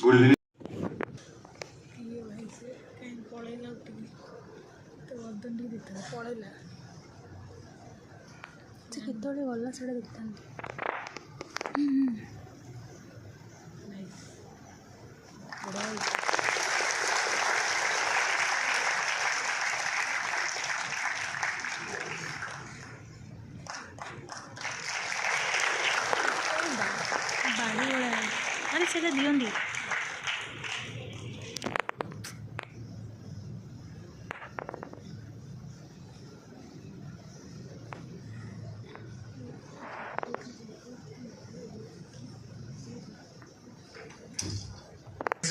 Good evening. କେତେବେଳେ ଗଲା ସେଇଟା ଦେଖିଥାନ୍ତି। ବାଡ଼ି ଭଳିଆ ଆରେ ସେଇଟା ଦିଅନ୍ତି।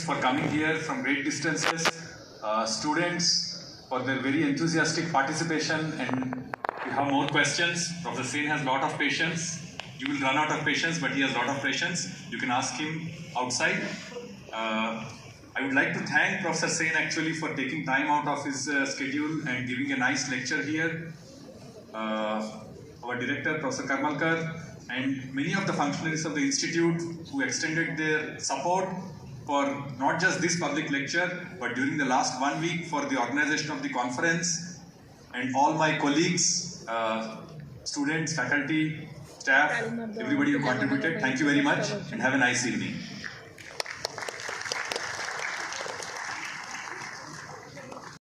For coming here from great distances, students, for their very enthusiastic participation, and if you have more questions, Professor Sen has a lot of patience. You will run out of patience, but he has a lot of patience. You can ask him outside. I would like to thank Professor Sen actually for taking time out of his schedule and giving a nice lecture here. Our director, Professor Karmalkar, and many of the functionaries of the institute who extended their support for not just this public lecture, but during the last 1 week for the organization of the conference, and all my colleagues, students, faculty, staff, everybody who contributed. Thank you very much and have a nice evening.